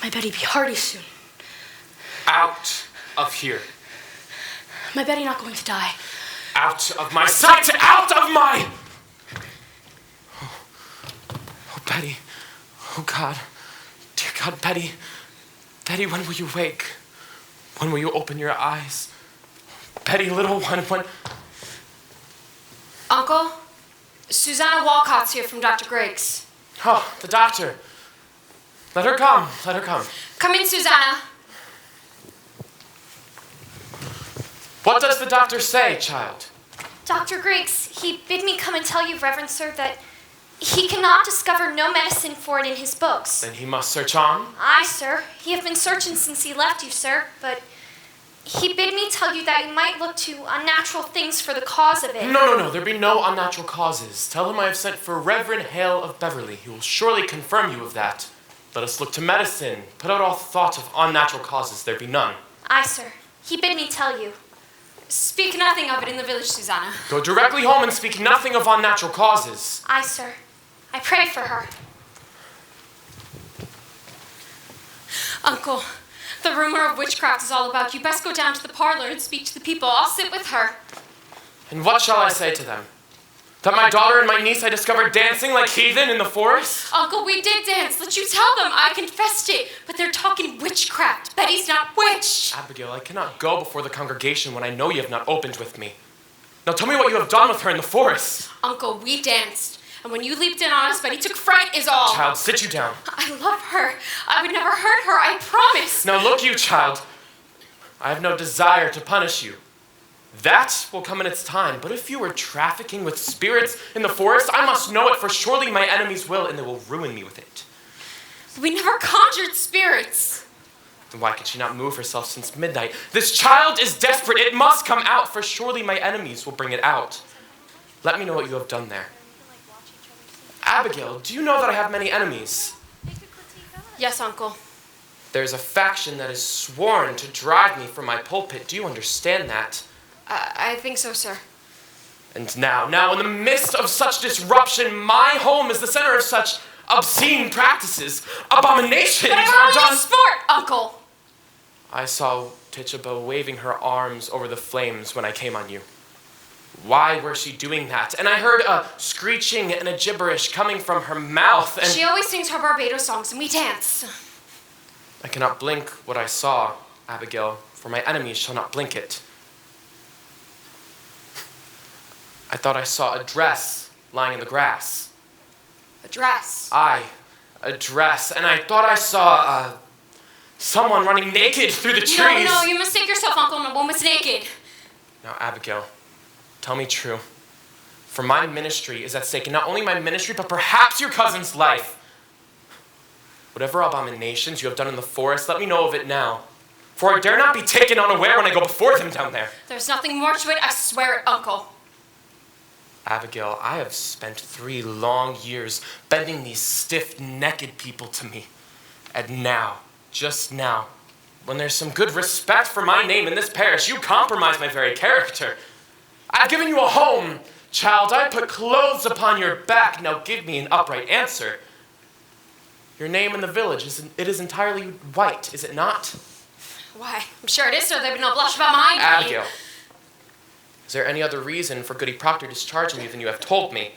My Betty be hearty soon. Out of here. My Betty not going to die. Out of my sight! Out of my... Oh, Betty. Oh, God. Dear God, Betty. Betty, when will you wake? When will you open your eyes? Betty, little one, when... Uncle, Susanna Walcott's here from Dr. Griggs. Oh, the doctor. Let her come. Let her come. Come in, Susanna. What does the doctor say, child? Dr. Griggs, he bid me come and tell you, Reverend Sir, that he cannot discover no medicine for it in his books. Then he must search on? Aye, sir. He have been searching since he left you, sir, but he bid me tell you that you might look to unnatural things for the cause of it. No. There be no unnatural causes. Tell him I have sent for Reverend Hale of Beverly. He will surely confirm you of that. Let us look to medicine. Put out all thought of unnatural causes. There be none. Aye, sir. He bid me tell you. Speak nothing of it in the village, Susanna. Go directly home and speak nothing of unnatural causes. Aye, sir. I pray for her. Uncle, the rumor of witchcraft is all about you. Best go down to the parlor and speak to the people. I'll sit with her. And what shall I say to them? That my daughter and my niece I discovered dancing like heathen in the forest? Uncle, we did dance. Let you tell them. I confessed it. But they're talking witchcraft. Betty's not witch. Abigail, I cannot go before the congregation when I know you have not opened with me. Now tell me what you have done with her in the forest. Uncle, we danced. And when you leaped in on us, Betty took fright is all. Child, sit you down. I love her. I would never hurt her. I promise. Now look you, child. I have no desire to punish you. That will come in its time. But if you were trafficking with spirits in the forest, I must know it, for surely my enemies will, and they will ruin me with it. We never conjured spirits. Then why could she not move herself since midnight? This child is desperate. It must come out, for surely my enemies will bring it out. Let me know what you have done there. Abigail, do you know that I have many enemies? Yes, Uncle. There's a faction that is sworn to drive me from my pulpit. Do you understand that? I think so, sir. And now, in the midst of such disruption, my home is the center of such obscene practices. Abominations But are I'm done. only a sport, Uncle. I saw Tituba waving her arms over the flames when I came on you. Why were she doing that? And I heard a screeching and a gibberish coming from her mouth, and She always sings her Barbados songs, and we dance. I cannot blink what I saw, Abigail, for my enemies shall not blink it. I thought I saw a dress lying in the grass. A dress. Aye, a dress. And I thought I saw someone running naked through the trees. No, you mistake yourself, Uncle. No one was naked. Now, Abigail, tell me true. For my ministry is at stake, and not only my ministry, but perhaps your cousin's life. Whatever abominations you have done in the forest, let me know of it now. For I dare not be taken unaware when I go before them down there. There's nothing more to it, I swear it, Uncle. Abigail, I have spent 3 long years bending these stiff-necked people to me. And now, just now, when there's some good respect for my name in this parish, you compromise my very character. I've given you a home, child. I put clothes upon your back. Now give me an upright answer. Your name in the village, it is entirely white, is it not? Why, I'm sure it is, sir. There be no blush about mine. Abigail, is there any other reason for Goody Proctor discharging you than you have told me?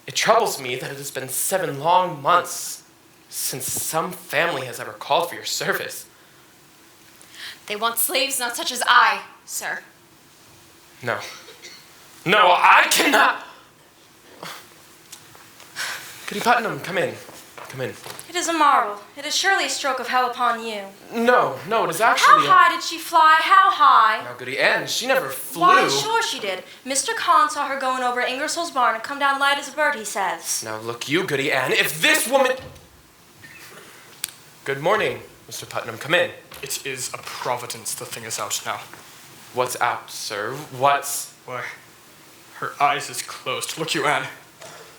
It troubles me that it has been 7 long months since some family has ever called for your service. They want slaves, not such as I, sir. No, I cannot. Goody Putnam, come in. Come in. It is a marvel. It is surely a stroke of hell upon you. No, it is How actually high did she fly? How high? Now, Goody Ann, she never flew. Why, sure she did. Mr. Kahn saw her going over Ingersoll's barn and come down light as a bird, he says. Now, look you, Goody Ann, if this woman... Good morning, Mr. Putnam. Come in. It is a providence the thing is out now. What's out, sir? What's... Why, her eyes is closed. Look you, Anne.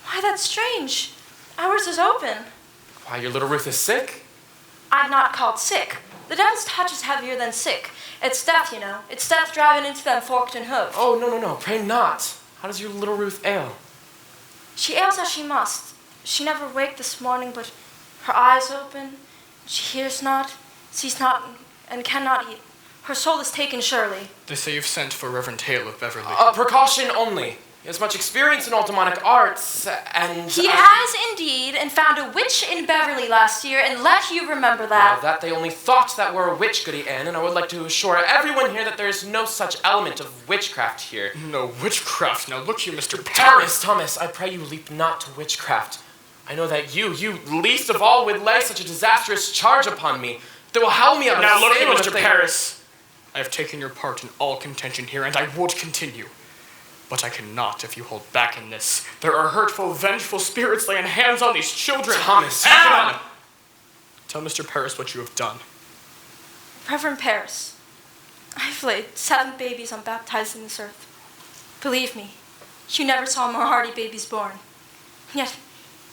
Why, that's strange. Ours is open. Why, your little Ruth is sick? I'm not called sick. The devil's touch is heavier than sick. It's death, you know. It's death driving into them forked and hoofed. Oh, no. Pray not. How does your little Ruth ail? She ails as she must. She never waked this morning, but her eyes open, She hears not, sees not, and cannot eat. Her soul is taken surely. They say you've sent for Reverend Hale of Beverly. A precaution only. He has much experience in all demonic arts, and... He has indeed, and found a witch in Beverly last year, and let you remember Now that. that they only thought that we're a witch, Goody Ann, and I would like to assure everyone here that there is no such element of witchcraft here. No witchcraft. Now look you, Mr. Paris. Thomas, I pray you leap not to witchcraft. I know that you least of all would lay such a disastrous charge upon me. That will howl me out Now of look you, Salem Mr. if they- Paris. I have taken your part in all contention here, and I would continue. But I cannot if you hold back in this. There are hurtful, vengeful spirits laying hands on these children. Thomas, Anne! Tell Mr. Paris what you have done. Reverend Paris, I've laid 7 babies unbaptized in this earth. Believe me, you never saw more hardy babies born. Yet,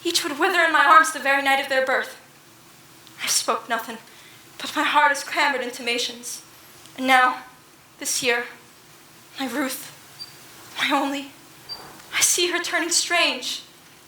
each would wither in my arms the very night of their birth. I spoke nothing, but my heart is crammed with intimations. And now, this year, my Ruth, my only, I see her turning strange.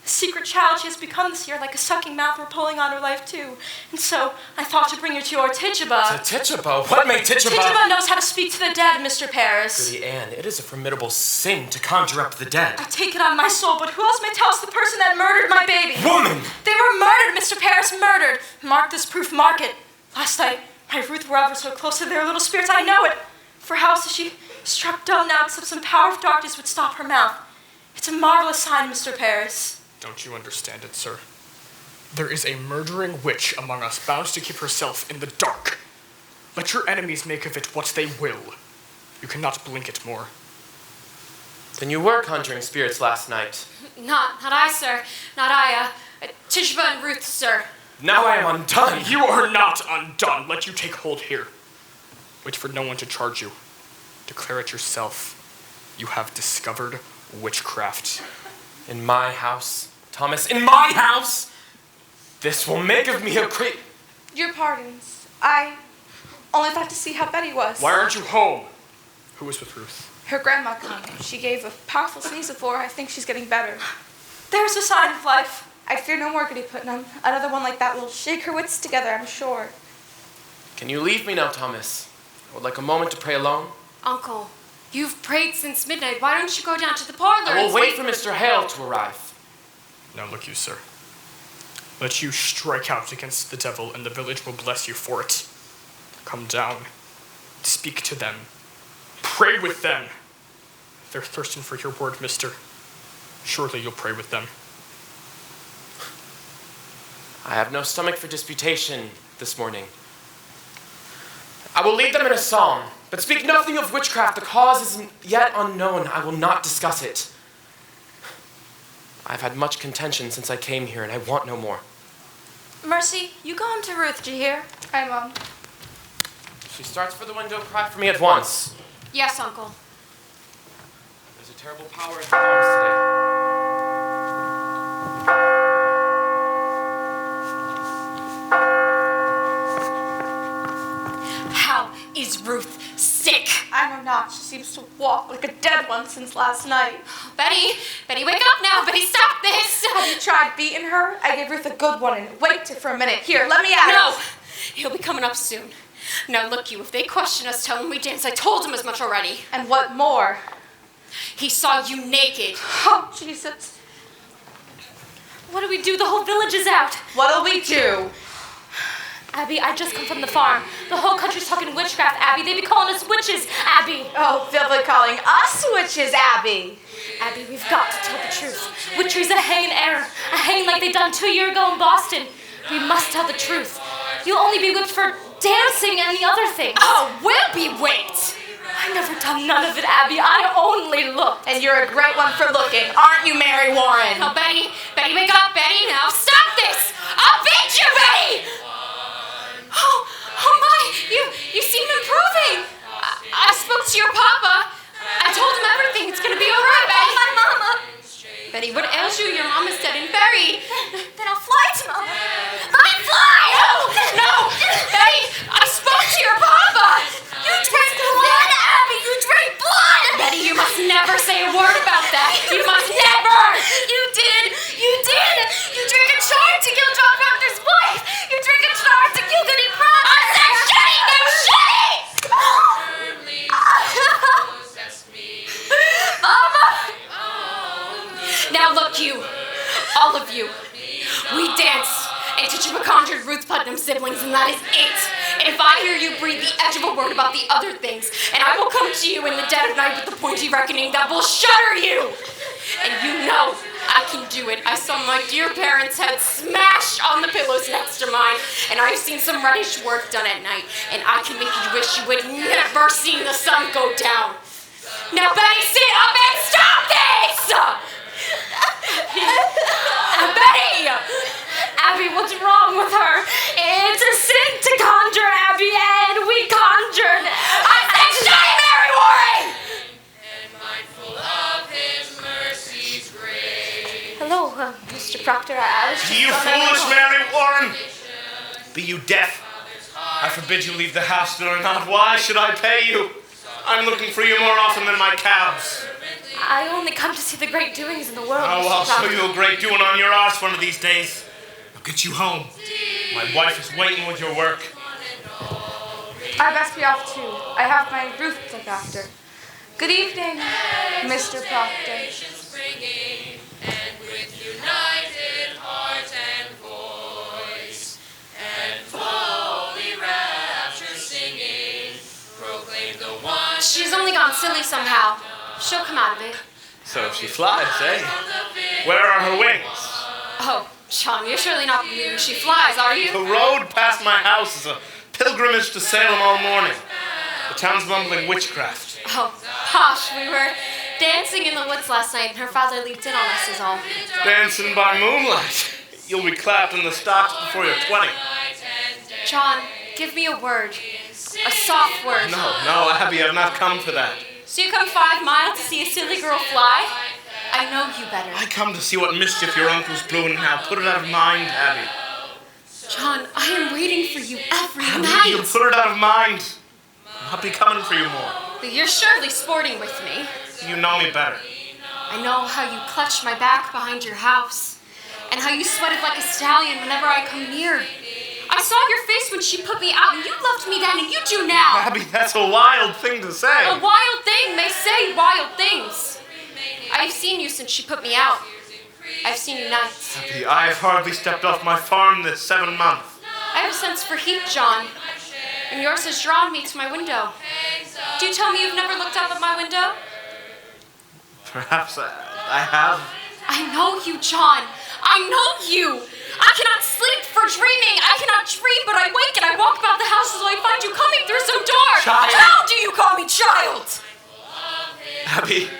A secret child she has become this year, like a sucking mouth were pulling on her life too. And so, I thought to bring her to your Tituba. To Tituba? What made Tituba? Tituba knows how to speak to the dead, Mr. Paris. Goody Ann, it is a formidable sin to conjure up the dead. I take it on my soul, but who else may tell us the person that murdered my baby? Woman! They were murdered, Mr. Paris, murdered. Mark this proof, mark it. Last night, my Ruth were ever so close to their little spirits, I know it. For how is she struck dumb now, except some power of darkness would stop her mouth? It's a marvelous sign, Mr. Paris. Don't you understand it, sir? There is a murdering witch among us, bound to keep herself in the dark. Let your enemies make of it what they will. You cannot blink it more. Then you were conjuring spirits last night. Not I, sir. Not I, Tituba and Ruth, sir. Now I am undone. You are not undone. Let you take hold here. Wait for no one to charge you. Declare it yourself. You have discovered witchcraft. In my house, Thomas, in my house! This will make of me a Your pardons. I only thought to see how Betty was. Why aren't you home? Who was with Ruth? Her grandma came. She gave a powerful sneeze before. I think she's getting better. There's a sign of life. I fear no more, Goody Putnam. Another one like that will shake her wits together, I'm sure. Can you leave me now, Thomas? I would like a moment to pray alone. Uncle, you've prayed since midnight. Why don't you go down to the parlor? I will and wait for Mr. Hale to arrive. Now look you, sir. Let you strike out against the devil, and the village will bless you for it. Come down. Speak to them. Pray with them. They're thirsting for your word, mister. Surely you'll pray with them. I have no stomach for disputation this morning. I will lead them in a song, but speak nothing of witchcraft. The cause is yet unknown. I will not discuss it. I've had much contention since I came here, and I want no more. Mercy, you go home to Ruth, do you hear? Hi, Mom. If she starts for the window, cry for me at once. Yes, Uncle. There's a terrible power in her arms today. How is Ruth sick? I know not. She seems to walk like a dead one since last night. Betty, wake up now. Betty, stop this. Have you tried beating her? I gave Ruth a good one and waked her for a minute. Here, let me at No, it. he'll be coming up soon. Now look you, if they question us, tell them we danced. I told him as much already. And what more? He saw you naked. Oh, Jesus. What do we do? The whole village is out. What'll we do? Abby, I just come from the farm. The whole country's talking witchcraft, Abby. They be calling us witches, Abby. Oh, they'll be calling us witches, Abby. Abby, we've got to tell the truth. Witchery's a hanging error. A hanging like they done 2 years ago in Boston. We must tell the truth. You'll only be whipped for dancing and the other things. Oh, we'll be whipped. I never done none of it, Abby. I only looked. And you're a great one for looking, aren't you, Mary Warren? Now, Betty, wake up, Betty. Now, stop this. I'll beat you, Betty. Oh my, you seem improving. I spoke to your papa. I told him everything. It's gonna be all right, Betty. My mama. Betty, what ails you? Your mama's dead and buried. Then I'll fly to Mama. Let me fly! No! Betty, I spoke to your papa! You drank blood, Abby. You drank blood. Betty, you must never say a word about that. You must never! You did. You drank a charm to kill John Proctor's wife. You drank a charm to kill Now look, you, all of you, we dance into Chippa conjured Ruth Putnam siblings, and that is it. And if I hear you breathe the edge of a word about the other things, and I will come to you in the dead of night with the pointy reckoning that will shatter you. And you know I can do it. I saw my dear parents' heads smash on the pillows next to mine, and I've seen some reddish work done at night, and I can make you wish you had never seen the sun go down. Now, Betty, sit up and stop this! Betty! Abby, what's wrong with her? It's a sin to conjure, Abby, and we conjured. I said, shut it, Mary Warren! Hello, Mr. Proctor. I was just You foolish Mary Warren! Be you deaf? I forbid you leave the house, or not. Why should I pay you? I'm looking for you more often than my calves. I only come to see the great doings in the world. Oh, Mr. I'll show Proctor. you a great doing on your arse one of these days. I'll get you home. My wife is waiting with your work. I best be off too. I have my Ruth to look after. Good evening, Mr. Proctor. She's only gone silly somehow. She'll come out of it. So she flies, eh? Where are her wings? Oh, John, you're surely not believing she flies, are you? The road past my house is a pilgrimage to Salem all morning. The town's mumbling witchcraft. Oh, posh, we were dancing in the woods last night, and her father leaped in on us is all. Dancing by moonlight. You'll be clapped in the stocks before you're 20. John, give me a word. A soft word. No, Abby, I've not come for that. So you come 5 miles to see a silly girl fly? I know you better. I come to see what mischief your uncle's brewing now. Put it out of mind, Abby. John, I am waiting for you every Abby, night. you'll put it out of mind. I'll be coming for you more. But you're surely sporting with me. You know me better. I know how you clutched my back behind your house, and how you sweated like a stallion whenever I come near. I saw your face when she put me out, and you loved me then, and you do now. Abby, that's a wild thing to say. A wild thing may say wild things. I've seen you since she put me out. I've seen you nights. Abby, I've hardly stepped off my farm this 7 months. I have a sense for heat, John, and yours has drawn me to my window. Do you tell me you've never looked up at my window? Perhaps I have. I know you, John. I know you. I cannot sleep for dreaming. I cannot dream, but I wake and I walk about the house until I find you coming through so dark. Child. How do you call me child? Abby,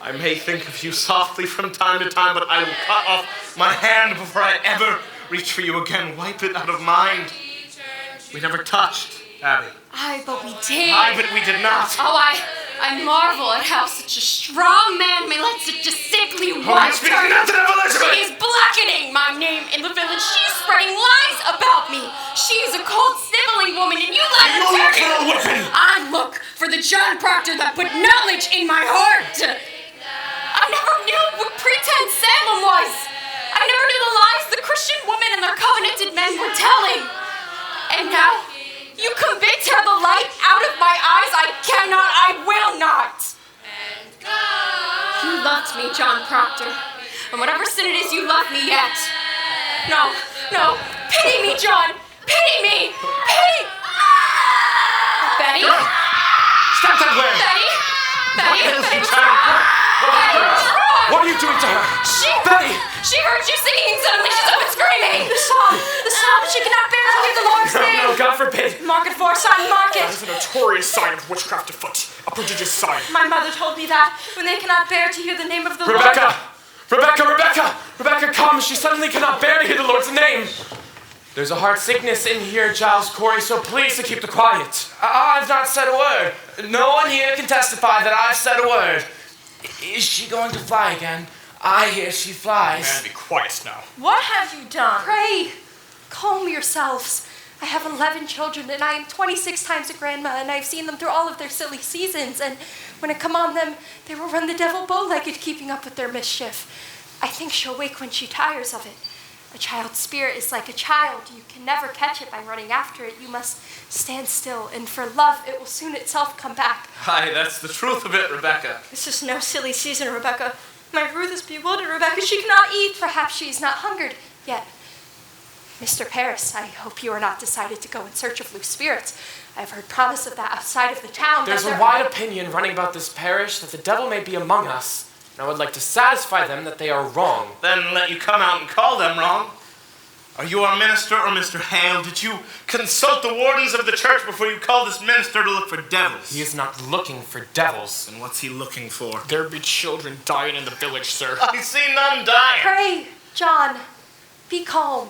I may think of you softly from time to time, but I will cut off my hand before I ever reach for you again. Wipe it out of mind. We never touched, Abby. Aye, but we did. Aye, but we did not. Oh, I marvel at how such a strong man may let such a sickly Oh, you wife speak turn. nothing of Elizabeth! She is blackening my name in the village. She's spreading lies about me. She is a cold, sniveling woman, and you let her You look turn for a you. whipping. I look for the John Proctor that put knowledge in my heart. I never knew what pretense Salem was. I never knew the lies the Christian women and their covenanted men were telling. And now, you convict her the light out of my eyes. I cannot, I will not. You loved me, John Proctor. And whatever sin it is, you love me yet. No, pity me, John. Pity me. Pity. Betty? Stop that way! Betty, Elsie, what's child, wrong? Betty, what's wrong? What are you doing to her? Betty! She heard you singing. Suddenly she's up and screaming. The psalm, she cannot bear to hear the Lord's name. No, God forbid. Mark it for a sign, mark That it. is a notorious sign of witchcraft afoot. A prodigious sign. My mother told me that when they cannot bear to hear the name of the Rebecca! Lord. Rebecca, come! She suddenly cannot bear to hear the Lord's name. There's a heart sickness in here, Giles Corey, so please to keep the quiet. I've not said a word. No one here can testify that I've said a word. Is she going to fly again? I hear she flies. Man, be quiet now. What have you done? Pray, calm yourselves. I have 11 children, and I am 26 times a grandma, and I've seen them through all of their silly seasons, and when I come on them, they will run the devil bow-legged, keeping up with their mischief. I think she'll wake when she tires of it. A child's spirit is like a child. You can never catch it by running after it. You must stand still, and for love, it will soon itself come back. Aye, that's the truth of it, Rebecca. This is no silly season, Rebecca. My Ruth is bewildered, Rebecca. She cannot eat. Perhaps she is not hungered yet. Mr. Paris, I hope you are not decided to go in search of loose spirits. I've heard promise of that outside of the town. There's a wide opinion running about this parish that the devil may be among us, and I would like to satisfy them that they are wrong. Then let you come out and call them wrong. Are you our minister or Mr. Hale? Did you consult the wardens of the church before you called this minister to look for devils? He is not looking for devils. Then what's he looking for? There be children dying in the village, sir. I see none dying. Pray, John, be calm.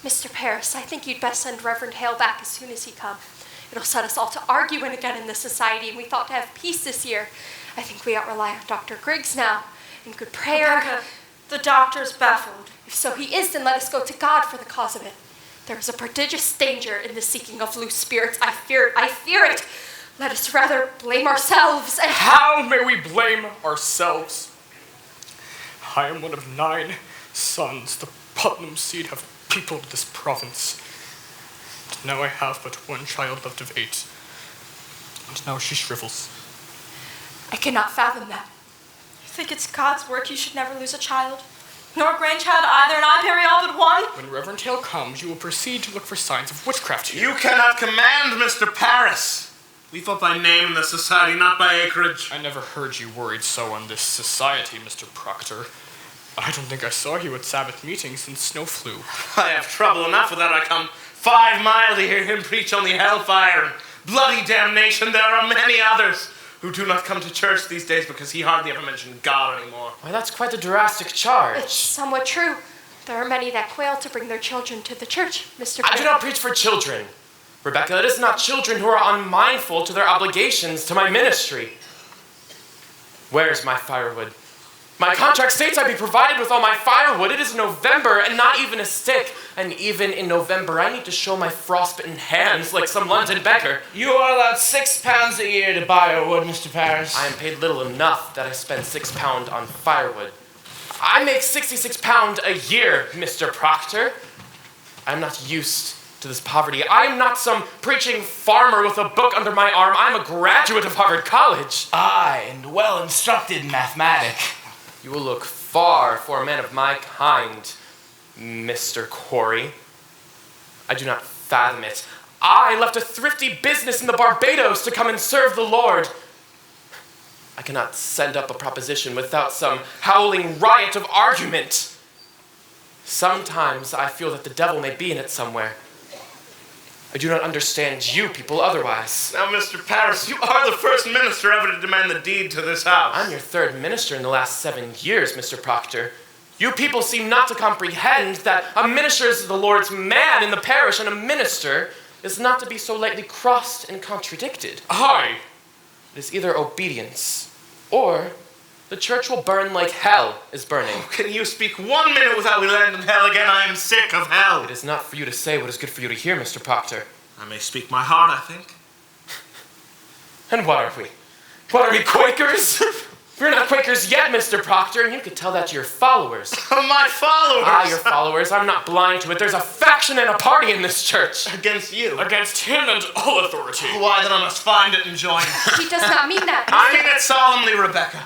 Mr. Paris, I think you'd best send Reverend Hale back as soon as he comes. It'll set us all to arguing again in this society, and we thought to have peace this year. I think we ought to rely on Dr. Griggs now, and good prayer. Rebecca, the doctor's baffled. If so he is, then let us go to God for the cause of it. There is a prodigious danger in the seeking of loose spirits. I fear it. Let us rather blame ourselves and... How may we blame ourselves? I am one of 9 sons. The Putnam seed have peopled this province. And now I have but 1 child left of 8. And now she shrivels. I cannot fathom that. You think it's God's work you should never lose a child? Nor a grandchild either, and I bury all but 1? When Reverend Hale comes, you will proceed to look for signs of witchcraft here. You cannot command Mr. Paris. We fought by name in the society, not by acreage. I never heard you worried so on this society, Mr. Proctor. I don't think I saw you at Sabbath meetings since snow flew. I have trouble enough with that. I come 5 miles to hear him preach on the hellfire and bloody damnation. There are many others who do not come to church these days because he hardly ever mentioned God anymore. Why, that's quite a drastic charge. It's somewhat true. There are many that quail to bring their children to the church, Mr. I do not preach for children. Rebecca, it is not children who are unmindful to their obligations to my ministry. Where's my firewood? My contract states I be provided with all my firewood. It is November and not even a stick. And even in November, I need to show my frostbitten hands like some London beggar. You are allowed £6 a year to buy your wood, Mr. Paris. I am paid little enough that I spend £6 on firewood. I make £66 a year, Mr. Proctor. I'm not used to this poverty. I am not some preaching farmer with a book under my arm. I'm a graduate of Harvard College. Aye, and well instructed in mathematic. You will look far for a man of my kind, Mr. Corey. I do not fathom it. I left a thrifty business in the Barbados to come and serve the Lord. I cannot send up a proposition without some howling riot of argument. Sometimes I feel that the devil may be in it somewhere. I do not understand you people otherwise. Now, Mr. Paris, you are the first minister ever to demand the deed to this house. I'm your 3rd minister in the last 7 years, Mr. Proctor. You people seem not to comprehend that a minister is the Lord's man in the parish, and a minister is not to be so lightly crossed and contradicted. Aye. It is either obedience, or the church will burn like hell is burning. Oh, can you speak 1 minute without we land in hell again? I am sick of hell. It is not for you to say what is good for you to hear, Mr. Proctor. I may speak my heart, I think. And what are we? What are we, Quakers? We're not Quakers yet, Mr. Proctor, and you could tell that to your followers. My followers! Ah, your followers. I'm not blind to it. There's a faction and a party in this church. Against you. Against him and all authority. Why, then I must find it and join. He does not mean that. I mean it solemnly, Rebecca.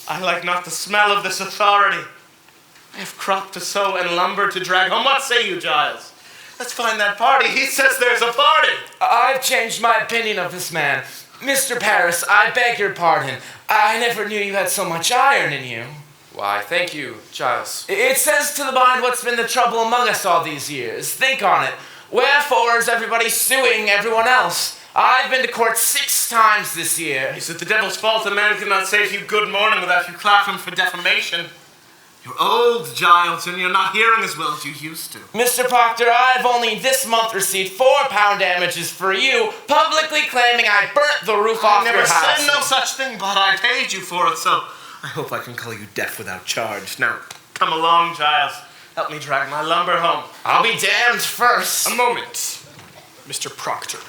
I like not the smell of this authority. I have crop to sow and lumber to drag home. What say you, Giles? Let's find that party. He says there's a party. I've changed my opinion of this man. Mr. Paris, I beg your pardon. I never knew you had so much iron in you. Why, thank you, Giles. It says to the mind what's been the trouble among us all these years. Think on it. Wherefore is everybody suing everyone else? I've been to court 6 times this year. Is it the devil's fault a man cannot say to you good morning without you clap him for defamation? You're old, Giles, and you're not hearing as well as you used to. Mr. Proctor, I've only this month received £4 damages for you publicly claiming I burnt the roof off your house. I never said no such thing, but I paid you for it, so I hope I can call you deaf without charge. Now, come along, Giles. Help me drag my lumber home. I'll be damned first. A moment, Mr. Proctor.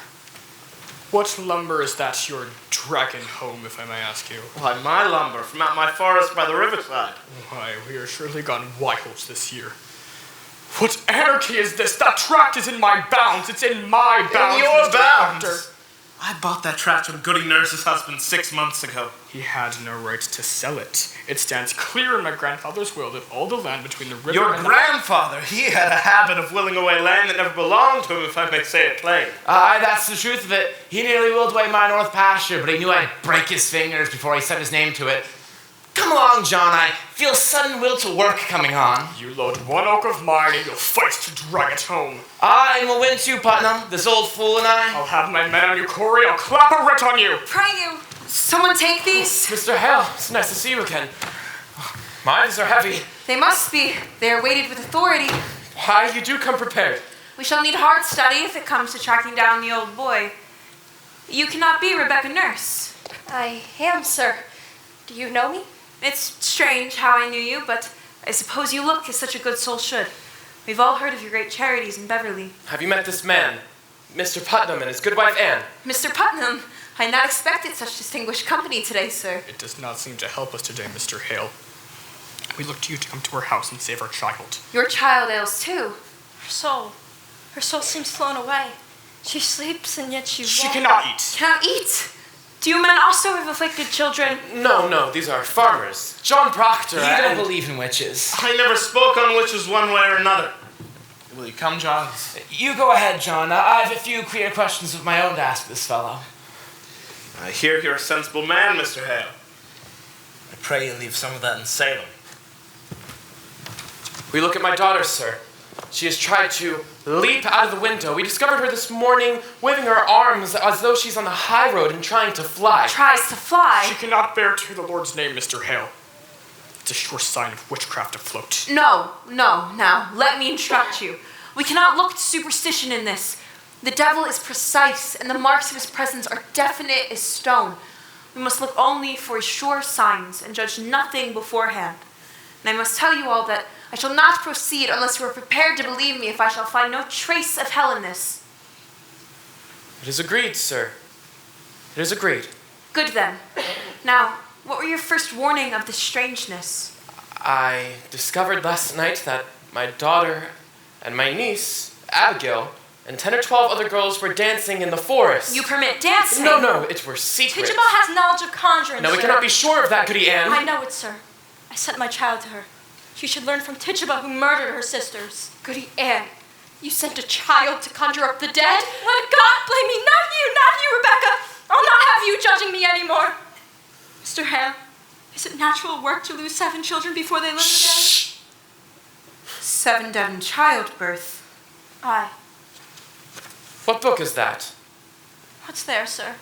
What lumber is that you're dragging home, if I may ask you? Why, my lumber from out my forest by the riverside. Why, we are surely gone wild this year. What anarchy is this? That tract is in my bounds. It's in my bounds, In your Mr. bounds? Proctor. I bought that trash from Goody Nurse's husband 6 months ago. He had no right to sell it. It stands clear in my grandfather's will that all the land between the river Your and grandfather, he had a habit of willing away land that never belonged to him, if I may say it plain. Aye, that's the truth of it. He nearly willed away my north pasture, but he knew I'd break his fingers before he set his name to it. Come along, John. I feel sudden will to work coming on. You load one oak of mine and you'll fight to drag it home. Aye, and we'll win too, Putnam. This old fool and I. I'll have my men on you, Corey. I'll clap a writ on you. Pray you, someone take these. Mr. Hale, it's nice to see you again. My eyes are heavy. They must be. They are weighted with authority. Why, you do come prepared. We shall need hard study if it comes to tracking down the old boy. You cannot be Rebecca Nurse. I am, sir. Do you know me? It's strange how I knew you, but I suppose you look as such a good soul should. We've all heard of your great charities in Beverly. Have you met this man, Mr. Putnam, and his good wife Anne? Mr. Putnam, I had not expected such distinguished company today, sir. It does not seem to help us today, Mr. Hale. We look to you to come to our house and save our child. Your child ails too. Her soul seems flown away. She sleeps and yet she She won't. cannot eat. Cannot eat. Do you men also have afflicted children? No, these are farmers. John Proctor You and... don't believe in witches. I never spoke on witches one way or another. Will you come, John? You go ahead, John. I have a few queer questions of my own to ask this fellow. I hear you're a sensible man, Mr. Hale. I pray you leave some of that in Salem. We look at my daughter, sir. She has tried to leap out of the window. We discovered her this morning waving her arms as though she's on the high road and trying to fly. Tries to fly. She cannot bear to the Lord's name, Mr. Hale. It's a sure sign of witchcraft afloat. No. Now, let me instruct you. We cannot look to superstition in this. The devil is precise, and the marks of his presence are definite as stone. We must look only for his sure signs and judge nothing beforehand. And I must tell you all that I shall not proceed unless you are prepared to believe me if I shall find no trace of hell in this. It is agreed, sir. It is agreed. Good then. Now, what were your first warning of this strangeness? I discovered last night that my daughter and my niece, Abigail, and 10 or 12 other girls were dancing in the forest. You permit dancing? No, it were secret. Tijabal has knowledge of conjuring, No, we sir. cannot be sure of that, Goody Anne. I know it, sir. I sent my child to her. She should learn from Tituba, who murdered her sisters. Goody Anne, you sent a child to conjure up the dead? Let God blame me, not you, Rebecca. I'll not have you judging me anymore. Mr. Hale, is it natural work to lose 7 children before they learn again? 7 dead in childbirth. Aye. What book is that? What's there, sir?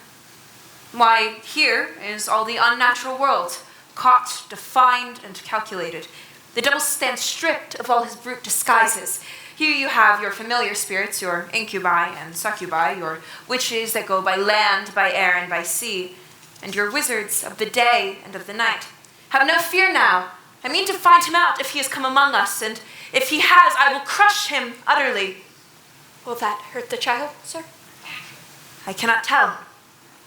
Why, here is all the unnatural world, caught, defined, and calculated. The devil stands stripped of all his brute disguises. Here you have your familiar spirits, your incubi and succubi, your witches that go by land, by air, and by sea, and your wizards of the day and of the night. Have no fear now. I mean to find him out if he has come among us, and if he has, I will crush him utterly. Will that hurt the child, sir? I cannot tell.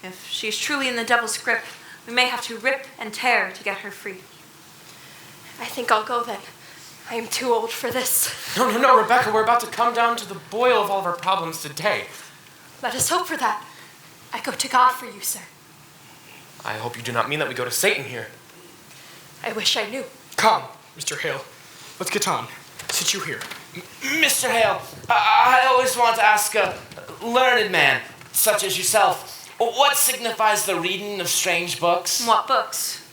If she is truly in the devil's grip, we may have to rip and tear to get her free. I think I'll go then. I am too old for this. No, Rebecca, we're about to come down to the boil of all of our problems today. Let us hope for that. I go to God for you, sir. I hope you do not mean that we go to Satan here. I wish I knew. Come, Mr. Hale. Let's get on. Sit you here. Mr. Hale, I always want to ask a learned man, such as yourself, what signifies the reading of strange books? What books?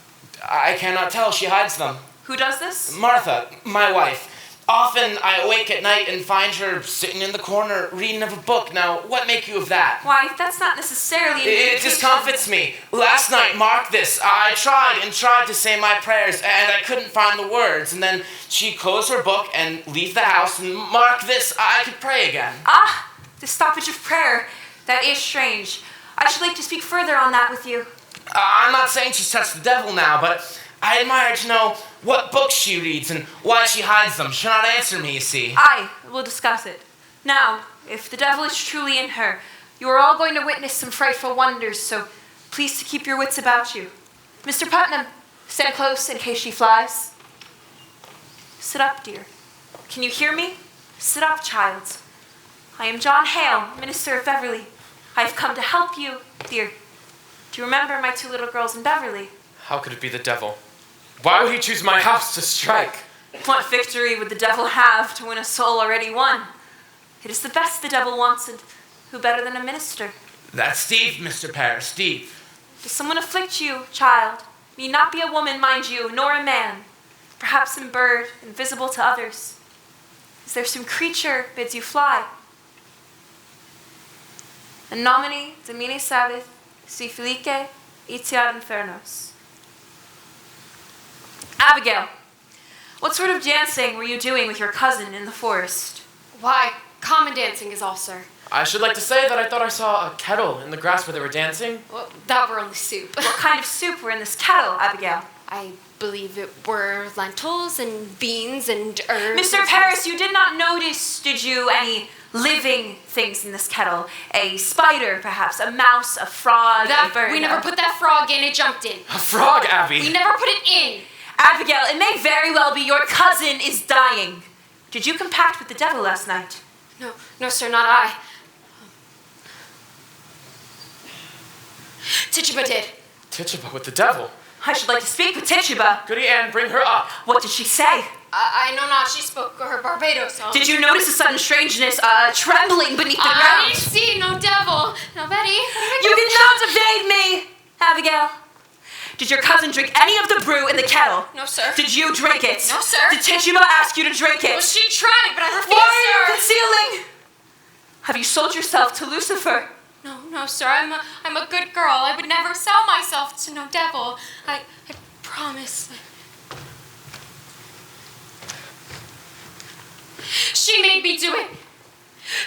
I cannot tell. She hides them. Who does this? Martha, my wife. Often I awake at night and find her sitting in the corner reading of a book. Now, what make you of that? Why, that's not necessarily an It indication. discomfits me. Last night, mark this, I tried to say my prayers, and I couldn't find the words. And then she'd close her book and leave the house, and mark this, I could pray again. Ah, the stoppage of prayer. That is strange. I should like to speak further on that with you. I'm not saying she's touched the devil now, but I admire to know what books she reads and why she hides them. She'll not answer me, you see. I will discuss it. Now, if the devil is truly in her, you are all going to witness some frightful wonders, so please to keep your wits about you. Mr. Putnam, stand close in case she flies. Sit up, dear. Can you hear me? Sit up, child. I am John Hale, minister of Beverly. I've come to help you, dear. Do you remember my 2 little girls in Beverly? How could it be the devil? Why would he choose my house to strike? What victory would the devil have to win a soul already won? It is the best the devil wants, and who better than a minister? That's Steve, Mr. Paris, Steve. Does someone afflict you, child? May not be a woman, mind you, nor a man. Perhaps some bird, invisible to others. Is there some creature bids you fly? In nomine Domini Sabbath, si felice etiad infernos. Abigail, what sort of dancing were you doing with your cousin in the forest? Why, common dancing is all, sir. I should like to say that I thought I saw a kettle in the grass where they were dancing. Well, that were only soup. What kind of soup were in this kettle, Abigail? I believe it were lentils and beans and herbs. Mr. Paris, you did not notice, did you, any living things in this kettle? A spider, perhaps, a mouse, a frog, a bird? We never put that frog in, it jumped in. A frog, Abby! We never put it in. Abigail, it may very well be your cousin is dying. Did you compact with the devil last night? No, sir, not I. Tituba did. Tituba with the devil? I should like to speak with Tituba. Goody Ann, bring her up. What did she say? I know not. She spoke her Barbados song. Did you notice a sudden strangeness, trembling beneath the I ground? didn't see no devil. No, Betty. You did not evade me, Abigail. Did your cousin drink any of the brew in the kettle? No, sir. Did you drink it? No, sir. Did Tituba ask you to drink it? Well, she tried, but I refused, Why are you sir. concealing? Have you sold yourself to Lucifer? No, sir. I'm a good girl. I would never sell myself to no devil. I promise. She made me do it.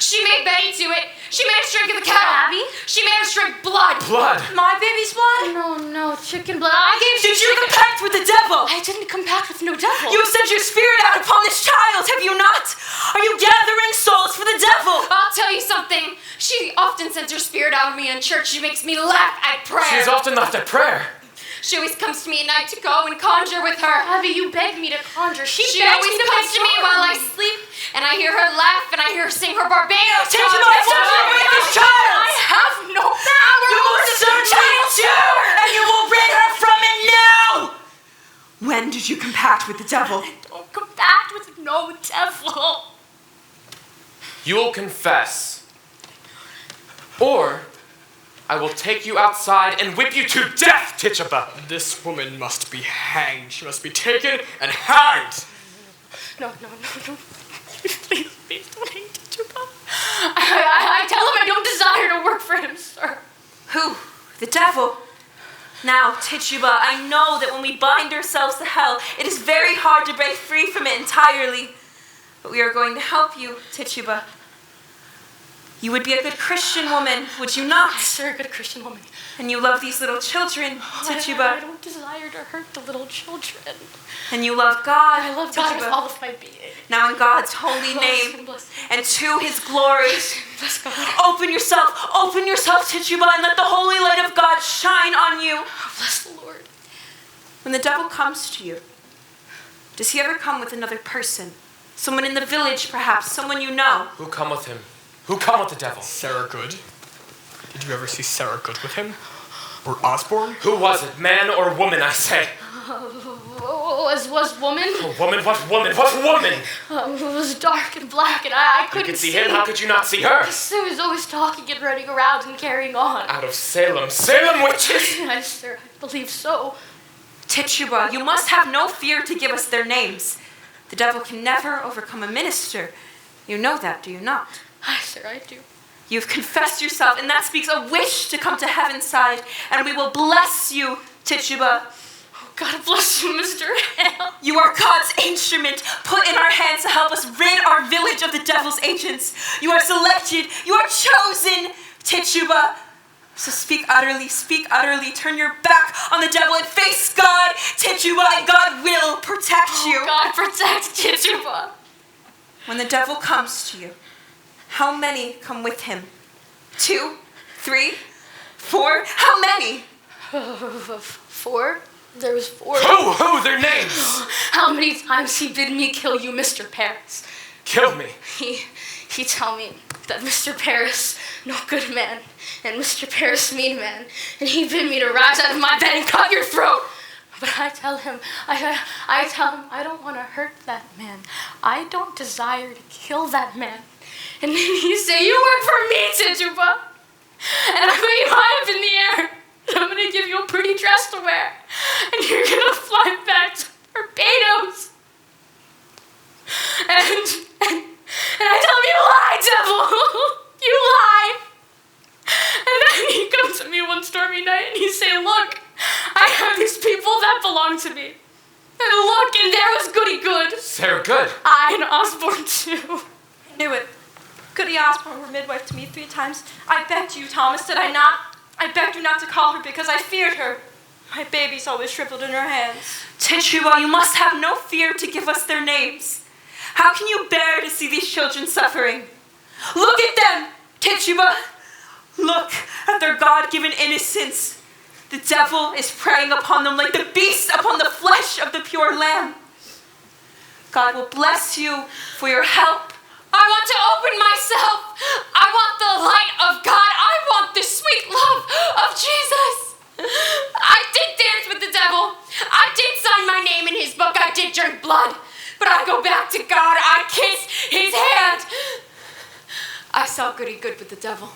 She made Betty do it. She made us drink in the kettle. Abby? She made us drink blood. Blood! My baby's blood? No, chicken blood. I gave Did you compact with the devil? I didn't compact with no devil. You have sent your spirit out upon this child, have you not? Are you gathering souls for the devil? I'll tell you something. She often sends her spirit out of me in church. She makes me laugh at prayer. She is often left at prayer. She always comes to me at night to go and conjure with her. Abby, you begged me to conjure. She always comes to me while I sleep, and I hear her laugh, and I hear her sing her Barbados song. I want you to bring this child! I have no power. You will search her too, and you will rid her from it now! When did you compact with the devil? Don't come back with no devil. You will confess. Or I will take you outside and whip you to death, Tituba! This woman must be hanged. She must be taken and hanged. No. Please don't hate Tituba. I tell him I don't desire to work for him, sir. Who? The devil? Now, Tituba, I know that when we bind ourselves to hell, it is very hard to break free from it entirely. But we are going to help you, Tituba. You would be a good Christian woman, would you not? Sir, a good Christian woman. And you love these little children, I Tituba. don't desire to hurt the little children. And you love God, I love God with Tituba. all of my being. Now in God's holy Bless name him, bless him. and to his glory, Bless God. open yourself, Tituba, and let the holy light of God shine on you. Bless the Lord. When the devil comes to you, does he ever come with another person? Someone in the village, perhaps, someone you know. Who come with him? Who come with the devil? Sarah Good. Did you ever see Sarah Good with him? Or Osborne? Who was it? Man or woman, I say? Was woman. A woman? What woman? What woman? It was dark and black, and I You couldn't could see him. How could you not see her? He was always talking and running around and carrying on. Out of Salem. Salem witches! Yes, sir, I believe so. Tituba, you must have no fear to give us their names. The devil can never overcome a minister. You know that, do you not? Aye, sir, I do. You've confessed yourself, and that speaks a wish to come to heaven's side, and we will bless you, Tituba. God bless you, Mr. Hale. You are God's instrument, put in our hands to help us rid our village of the devil's agents. You are selected, you are chosen, Tituba. So speak utterly, turn your back on the devil and face God, Tituba, and God will protect you. God protect Tituba. When the devil comes to you, how many come with him? 2, 3, 4? How many? 4? There was 4. Who? Their names? How many times he bid me kill you, Mr. Paris? Kill me. he tell me that Mr. Paris, no good man, and Mr. Paris, mean man, and he bid me to rise out of my bed and cut your throat. But I tell him, I don't want to hurt that man. I don't desire to kill that man. And then he say, you work for me, Tituba. And I'm put you high up in the air. And I'm going to give you a pretty dress to wear. And you're going to fly back to Barbados. And I tell him, you lie, devil. You lie. And then he comes to me one stormy night and he say, look, I have these people that belong to me. And look, and there was Goody Good. Sarah Good. I and Osborne too. I knew it. Goody Osborne were midwife to me 3 times. I begged you, Thomas, did I not? I begged you not to call her because I feared her. My baby's always shriveled in her hands. Tituba, you must have no fear to give us their names. How can you bear to see these children suffering? Look at them, Tituba. Look at their God-given innocence. The devil is preying upon them like the beast upon the flesh of the pure lamb. God will bless you for your help. I want to open myself. I want the light of God. I want the sweet love of Jesus. I did dance with the devil. I did sign my name in his book. I did drink blood. But I go back to God. I kiss his hand. I saw Goody Good with the devil.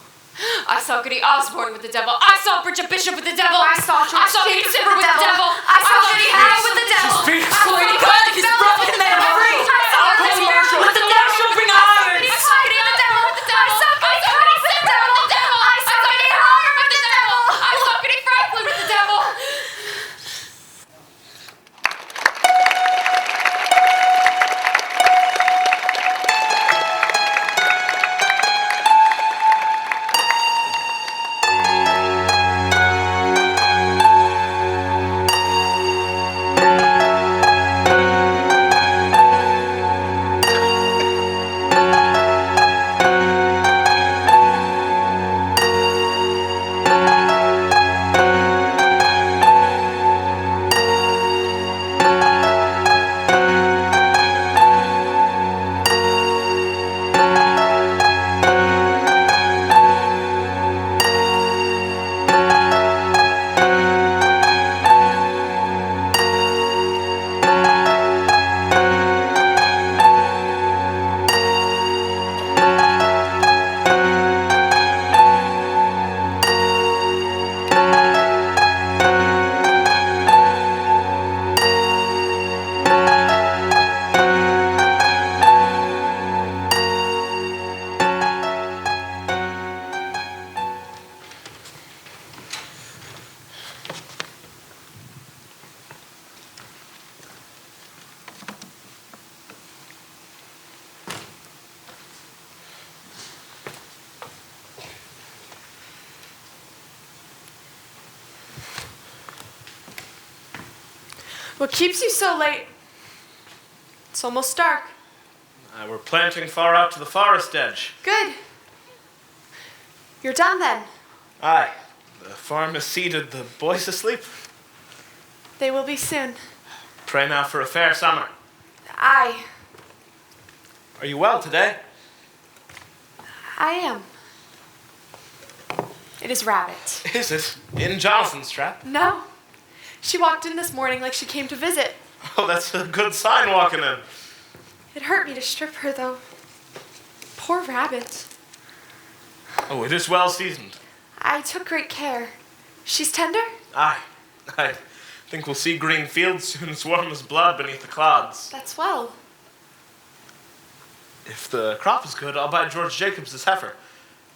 I saw Goody Osborne with the devil. I saw Bridget Bishop with the devil. I saw Kate Zipper with the devil. I saw Goody High with the devil. I saw Goody God, his brother in their free. Let the marshal bring irons. I saw Goody the devil with the devil. I saw Goody Zipper with the devil. I saw Goody High with the devil. I saw Goody Franklin with the devil. What keeps you so late? It's almost dark. We're planting far out to the forest edge. Good. You're done then. Aye. The farm is seeded, the boys asleep. They will be soon. Pray now for a fair summer. I Are you well today? am. It is Rabbit. Is it? In Jonathan's trap? No. She walked in this morning like she came to visit. Oh, that's a good sign walking in. It hurt me to strip her, though. Poor Rabbit. Oh, it is well seasoned. I took great care. She's tender? Aye. I think we'll see green fields soon as warm as blood beneath the clods. That's well. If the crop is good, I'll buy George Jacobs this heifer.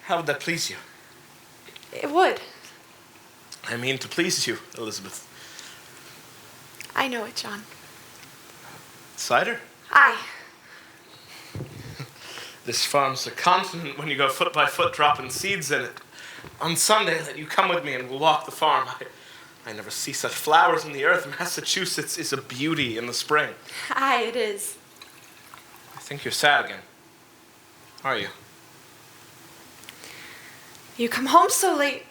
How would that please you? It would. I mean to please you, Elizabeth. I know it, John. Cider? Aye. This farm's a continent when you go foot by foot dropping seeds in it. On Sunday, let you come with me and we'll walk the farm. I never see such flowers in the earth. Massachusetts is a beauty in the spring. Aye, it is. I think you're sad again. Are you? You come home so late.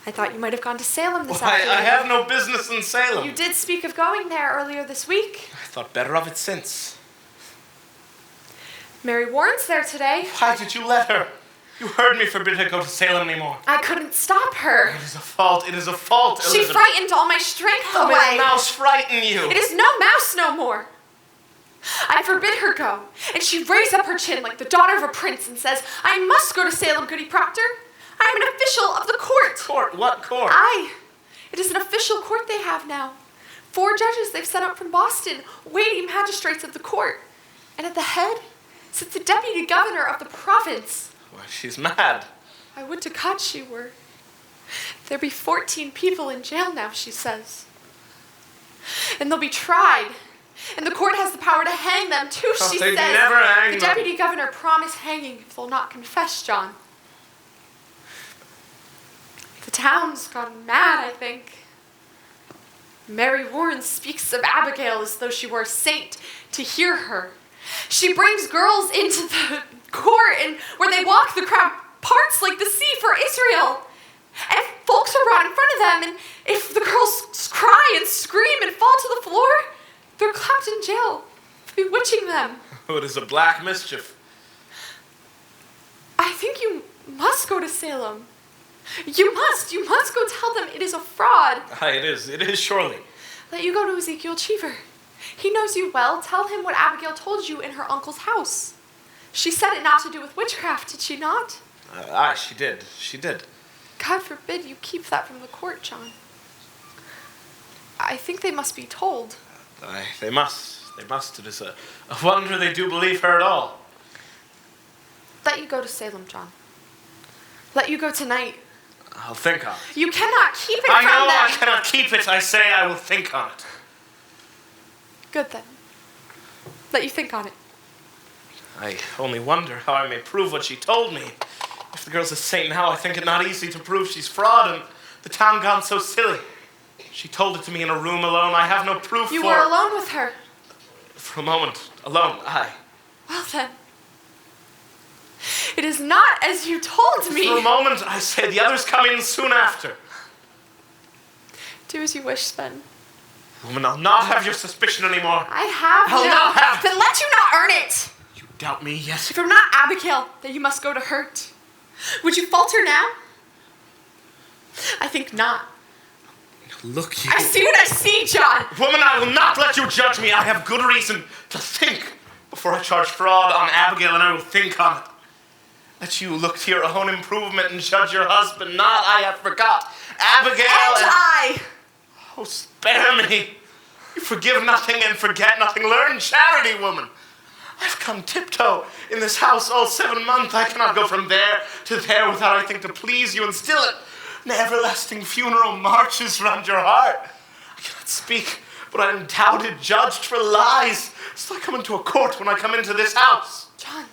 I thought you might have gone to Salem this Why, afternoon. I have no business in Salem. You did speak of going there earlier this week. I thought better of it since. Mary Warren's there today. Why did you let her? You heard me forbid her to go to Salem anymore. I couldn't stop her. It is a fault. It is a fault, She Elizabeth. frightened all my strength How may away. a mouse frighten you? It is no mouse no more. I forbid her go, and she raised up her chin like the daughter of a prince and says, I must go to Salem, Goody Proctor. I am an official of the court. Court? What court? It is an official court they have now. 4 judges they've sent up from Boston, weighty magistrates of the court. And at the head sits the deputy governor of the province. Why, she's mad. I would to God she were. There be 14 people in jail now, she says. And they'll be tried. And the court has the power to hang them too, she they'd says. never hang the them. deputy governor promised hanging if they'll not confess, John. The town's gone mad, I think. Mary Warren speaks of Abigail as though she were a saint to hear her. She brings girls into the court and where they walk, the crowd parts like the sea for Israel. And folks are brought in front of them, and if the girls cry and scream and fall to the floor, they're clapped in jail for bewitching them. Oh, it is a black mischief. I think you must go to Salem. You must go tell them it is a fraud. Aye, it is surely. Let you go to Ezekiel Cheever. He knows you well. Tell him what Abigail told you in her uncle's house. She said it not to do with witchcraft, did she not? Aye, she did. God forbid you keep that from the court, John. I think they must be told. Aye, they must. It is a wonder they do believe her at all. Let you go to Salem, John. Let you go tonight. I'll think on it. You cannot keep it I from know them. I cannot keep it. I say I will think on it. Good then. Let you think on it. I only wonder how I may prove what she told me. If the girl's a saint now, I think it not easy to prove she's fraud, and the town gone so silly. She told it to me in a room alone. I have no proof You for were alone with her. For a moment, alone, aye. Well then. It is not as you told me. For a moment, I say the others come in soon after. Do as you wish then. Woman, I'll not have your suspicion anymore. I have I'll no. not have it. Then let you not earn it. You doubt me, yes? If I'm not Abigail, then you must go to hurt. Would you falter now? I think not. Look, you. I see what I see, John. Woman, I will not let you judge me. I have good reason to think before I charge fraud on Abigail, and I will think on it. Let you look to your own improvement and judge your husband, not I have forgot. Abigail And I. Oh, spare me. You forgive nothing and forget nothing. Learn charity, woman. I've come tiptoe in this house all 7 months. I cannot go from there to there without I think to please you and still an everlasting funeral marches round your heart. I cannot speak, but I am doubted, judged for lies. So I come into a court when I come into this house. John,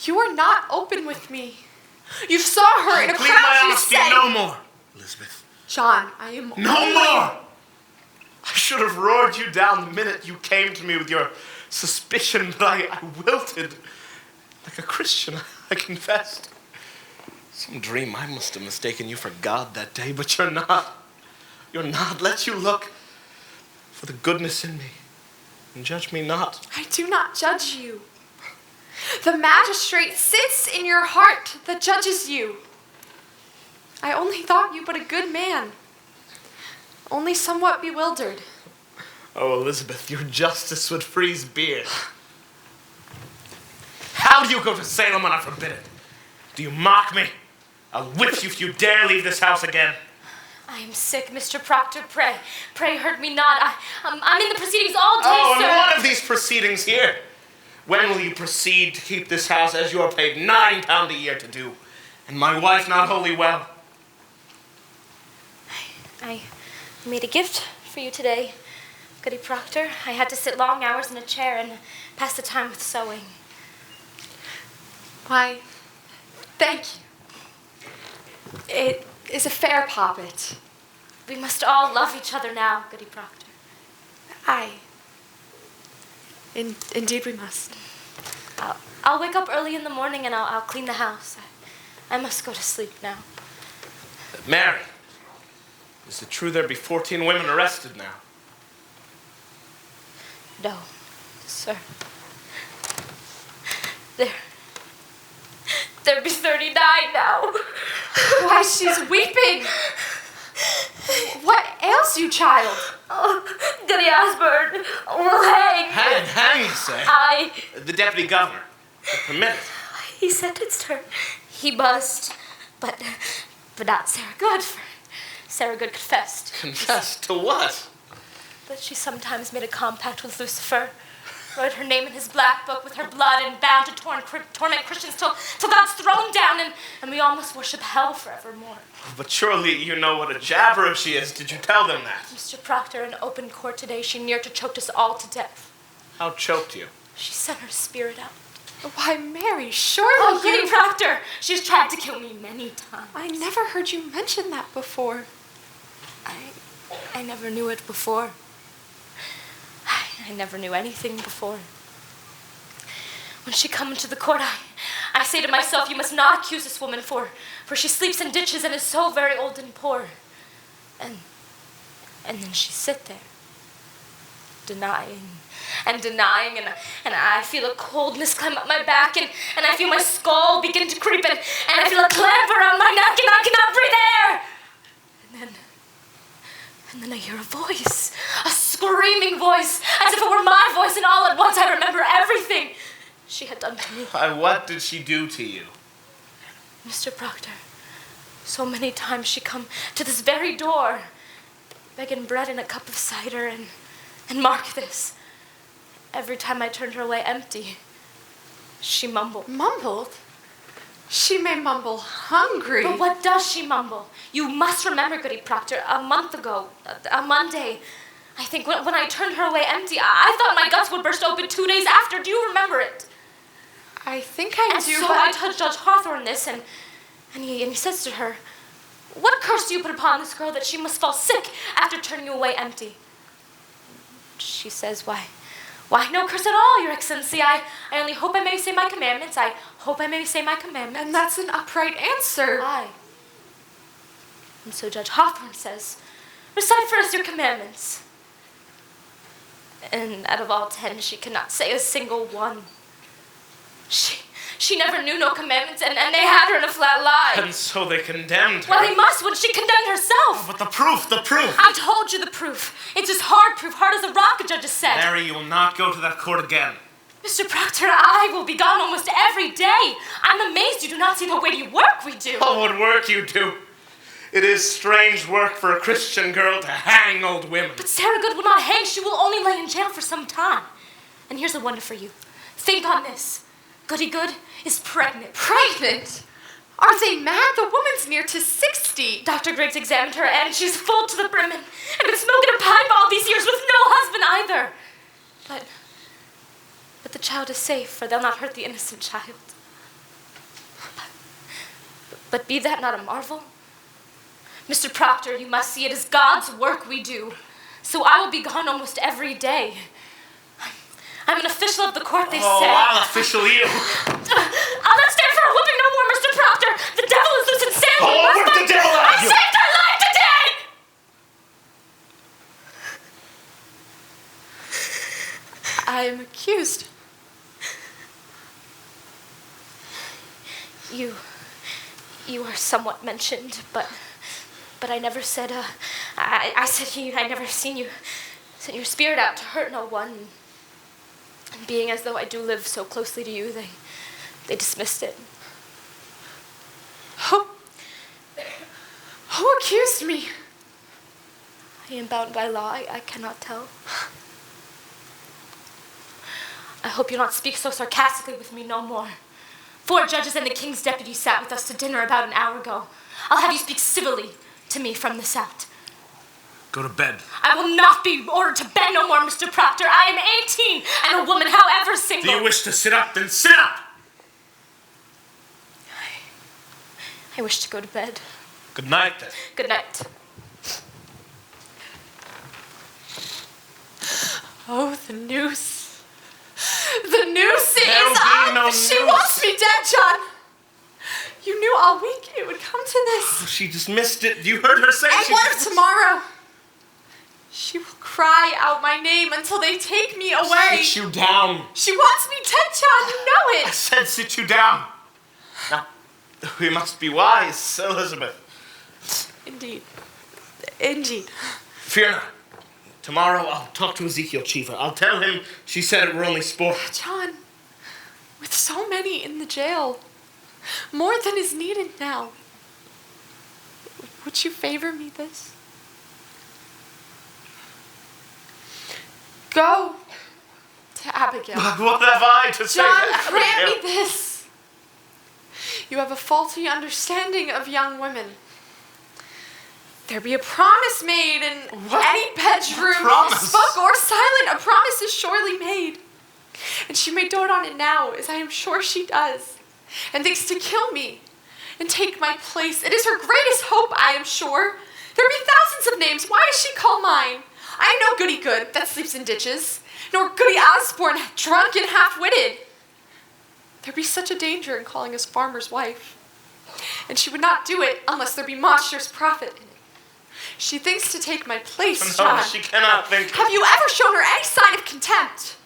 you are not open with me. You saw her in a Plead crowd, my you honesty say. no more, Elizabeth. John, I am No only- more! I should have roared you down the minute you came to me with your suspicion, but I wilted. Like a Christian, I confessed. Some dream I must have mistaken you for God that day, but you're not. You're not. Let you look for the goodness in me and judge me not. I do not judge you. The magistrate sits in your heart that judges you. I only thought you but a good man, only somewhat bewildered. Oh, Elizabeth, your justice would freeze beer. How do you go to Salem when I forbid it? Do you mock me? I'll whip you if you dare leave this house again. I am sick, Mr. Proctor. Pray hurt me not. I'm in the proceedings all day, Oh, sir. and one of these proceedings here. When will you proceed to keep this house as you are paid £9 a year to do, and my wife not wholly well? I made a gift for you today, Goody Proctor. I had to sit long hours in a chair and pass the time with sewing. Why, thank you. It is a fair poppet. We must all love each other now, Goody Proctor. Aye. Indeed we must. I'll wake up early in the morning and I'll clean the house. I must go to sleep now. Mary, is it true there be 14 women arrested now? No, sir. There be 39 now. Why, she's weeping. What ails you, child? Oh, Goody Osborne will hang. Hang, you say? The deputy governor. Permit it. He sentenced her. He must. But not Sarah Good. Sarah Good confessed. Confessed to what? But she sometimes made a compact with Lucifer, wrote her name in his black book with her blood, and bound to torment Christians till God's thrown down, and we all must worship hell forevermore. But surely you know what a jabberer she is. Did you tell them that? Mr. Proctor, in open court today, she near to choked us all to death. How choked you? She sent her spirit out. Why, Mary, surely Oh, Goody Proctor! She's tried to kill me many times. I never heard you mention that before. I never knew it before. I never knew anything before. When she come into the court, I say to myself, you must not accuse this woman, for she sleeps in ditches and is so very old and poor. And then she sit there, denying, and I feel a coldness climb up my back, and I feel my skull begin to creep, and I feel a clamp around my neck, and I cannot breathe air. And then I hear a voice, a screaming voice, as if it were my voice, and all at once I remember everything she had done to me. What did she do to you? Mr. Proctor, so many times she come to this very door, begging bread and a cup of cider, and mark this, every time I turned her away empty, she mumbled. Mumbled? She may mumble hungry. But what does she mumble? You must remember, Goody Proctor, a month ago, a Monday, I think, when I turned her away empty, I thought my guts would burst open 2 days after. Do you remember it? I think I And do, so but I told Judge Hawthorne this, and he says to her, what curse do you put upon this girl that she must fall sick after turning you away empty? She says, why, no curse at all, Your Excellency. I only hope I may say my commandments. I hope I may say my commandments. and that's an upright answer. Aye. And so Judge Hawthorne says, recite for us your commandments. And out of all 10, she cannot say a single one. She never knew no commandments, and they had her in a flat lie. And so they condemned her. Well, they must when she condemned herself. But the proof! I told you the proof. It's just hard proof, hard as a rock, the judge has said. Mary, you will not go to that court again. Mr. Proctor, I will be gone almost every day. I'm amazed you do not see the weighty work we do. Oh, what work you do! It is strange work for a Christian girl to hang old women. But Sarah Good will not hang. She will only lay in jail for some time. And here's a wonder for you. Think on this. Goody Good is pregnant. Pregnant? Are they mad? The woman's near to 60. Dr. Griggs examined her, and she's full to the brim, and been smoking a pipe all these years with no husband either. But the child is safe, for they'll not hurt the innocent child. But be that not a marvel? Mr. Proctor, you must see it is God's work we do. So I will be gone almost every day. I'm an official of the court, they say. I'll official you. I'll not stand for a whipping no more, Mr. Proctor. The devil is loose and Sam. Work the devil out I of you. saved her life today! I am accused. You are somewhat mentioned, but I never said, I said I never seen you sent your spirit out to hurt no one. And being as though I do live so closely to you, they dismissed it. Who accused me? I am bound by law, I cannot tell. I hope you'll not speak so sarcastically with me no more. 4 judges and the king's deputy sat with us to dinner about an hour ago. I'll have you speak civilly to me from this out. Go to bed. I will not be ordered to bed no more, Mr. Proctor. I am 18 and a woman, however single. Do you wish to sit up? Then sit up! I wish to go to bed. Good night, then. Good night. Oh, the noose. The noose There'll is be up. no She noose. wants me dead, John. You knew all week it would come to this. She dismissed it. You heard her say And she what of tomorrow? She will cry out my name until they take me away. Sit you down. She wants me dead, John. You know I it. said sit you down. Now, we must be wise, Elizabeth. Indeed. Indeed. Fear not. Tomorrow I'll talk to Ezekiel Cheever. I'll tell him she said it were only sport. John, with so many in the jail, more than is needed now, would you favor me this? Go to Abigail. What have I to say? John, to grant Abigail? me this. You have a faulty understanding of young women. There be a promise made in any bedroom, Promise? spoke or silent. A promise is surely made. And she may dote on it now, as I am sure she does, and thinks to kill me and take my place. It is her greatest hope, I am sure. There be thousands of names. Why does she call mine? I am no goody good that sleeps in ditches, nor goody Osborne, drunk and half-witted. There be such a danger in calling us farmer's wife, and she would not do it unless there be monstrous profit in it. She thinks to take my place, No, John. she cannot think. Have you ever shown her any sign of contempt?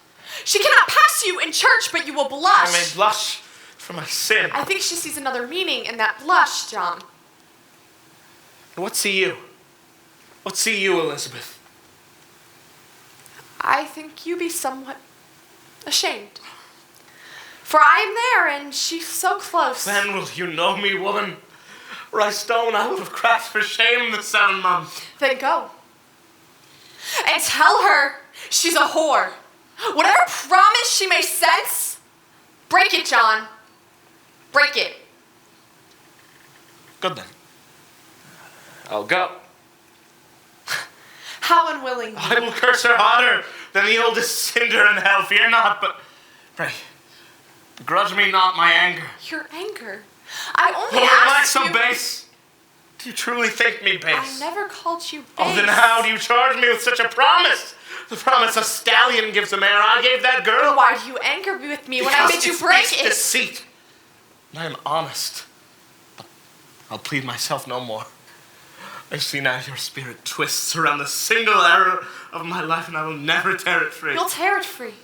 She cannot pass you in church, but you will blush. I may blush for my sin. I think she sees another meaning in that blush, John. What see you? What see you, Elizabeth? I think you be somewhat ashamed. For I am there, and she's so close. Then will you know me, woman? Were I stone, I would have cracked for shame the 7 months. Then go. And tell her she's a whore. Whatever promise she may sense, break it, John. Break it. Good then. I'll go. How unwilling. I will curse her harder than the oldest cinder in hell. Fear not, but pray, begrudge me not my anger. Your anger. I only Oh, am I asked so you. base? Do you truly think me base? I never called you base. Oh, then how do you charge me with such a promise? The promise a stallion gives a mare. I gave that girl. Why do you anger me with me when I Because made you it break speaks it? deceit. And I am honest. But I'll plead myself no more. I see now your spirit twists around the single error of my life, and I will never tear it free. You'll tear it free.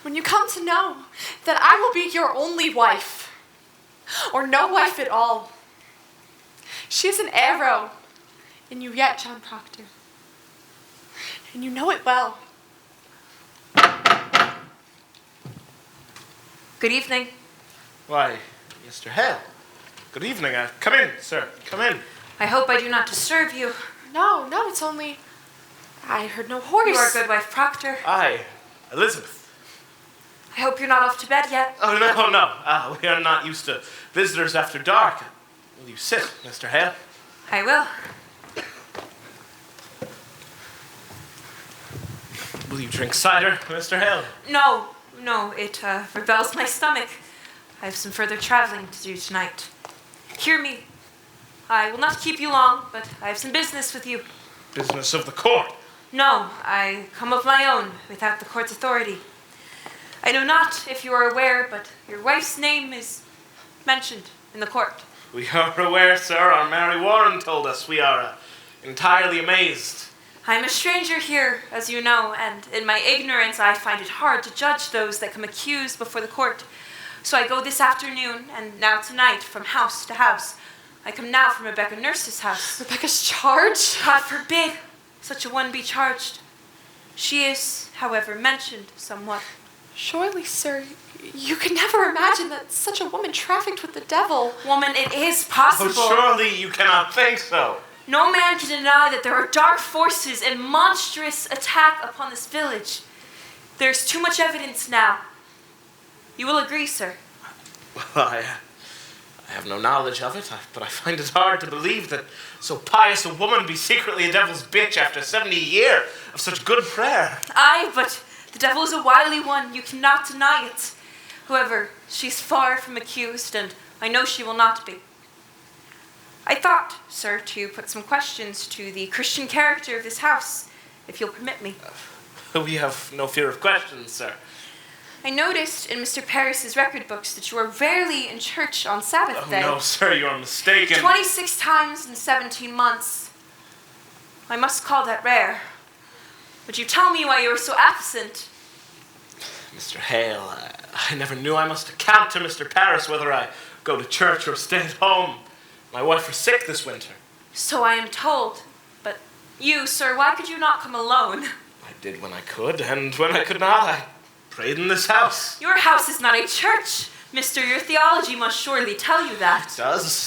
When you come to know that I will be your only wife, or no wife at all. She is an arrow in you yet, John Proctor. And you know it well. Good evening. Why, Mr. Hale. Good evening. Come in, sir. Come in. I hope I do not disturb you. No, it's only... I heard no horse. You are Goodwife Proctor. Aye, Elizabeth. I hope you're not off to bed yet. Oh, no. We are not used to visitors after dark. Will you sit, Mr. Hale? I will. Will you drink cider, Mr. Hale? No, it rebels my stomach. I have some further traveling to do tonight. Hear me. I will not keep you long, but I have some business with you. Business of the court. No, I come of my own, without the court's authority. I know not if you are aware, but your wife's name is mentioned in the court. We are aware, sir. Our Mary Warren told us. We are entirely amazed. I am a stranger here, as you know, and in my ignorance I find it hard to judge those that come accused before the court. So I go this afternoon, and now tonight, from house to house. I come now from Rebecca Nurse's house. Rebecca's charged? God forbid such a one be charged. She is, however, mentioned somewhat. Surely, sir, you could never imagine that such a woman trafficked with the devil. Woman, it is possible. Oh, surely you cannot think so. No man can deny that there are dark forces and monstrous attack upon this village. There's too much evidence now. You will agree, sir? Well, I have no knowledge of it, but I find it hard to believe that so pious a woman be secretly a devil's bitch after 70 years of such good prayer. Aye, but the devil is a wily one. You cannot deny it. However, she's far from accused, and I know she will not be. I thought, sir, to put some questions to the Christian character of this house, if you'll permit me. We have no fear of questions, sir. I noticed in Mr. Paris's record books that you are rarely in church on Sabbath Oh, day. no, sir, you are mistaken. 26 times in 17 months. I must call that rare. Would you tell me why you were so absent? Mr. Hale, I never knew I must account to Mr. Paris whether I go to church or stay at home. My wife was sick this winter. So I am told. But you, sir, why could you not come alone? I did when I could, and when I could not, I prayed in this house. Your house is not a church. Mister, your theology must surely tell you that.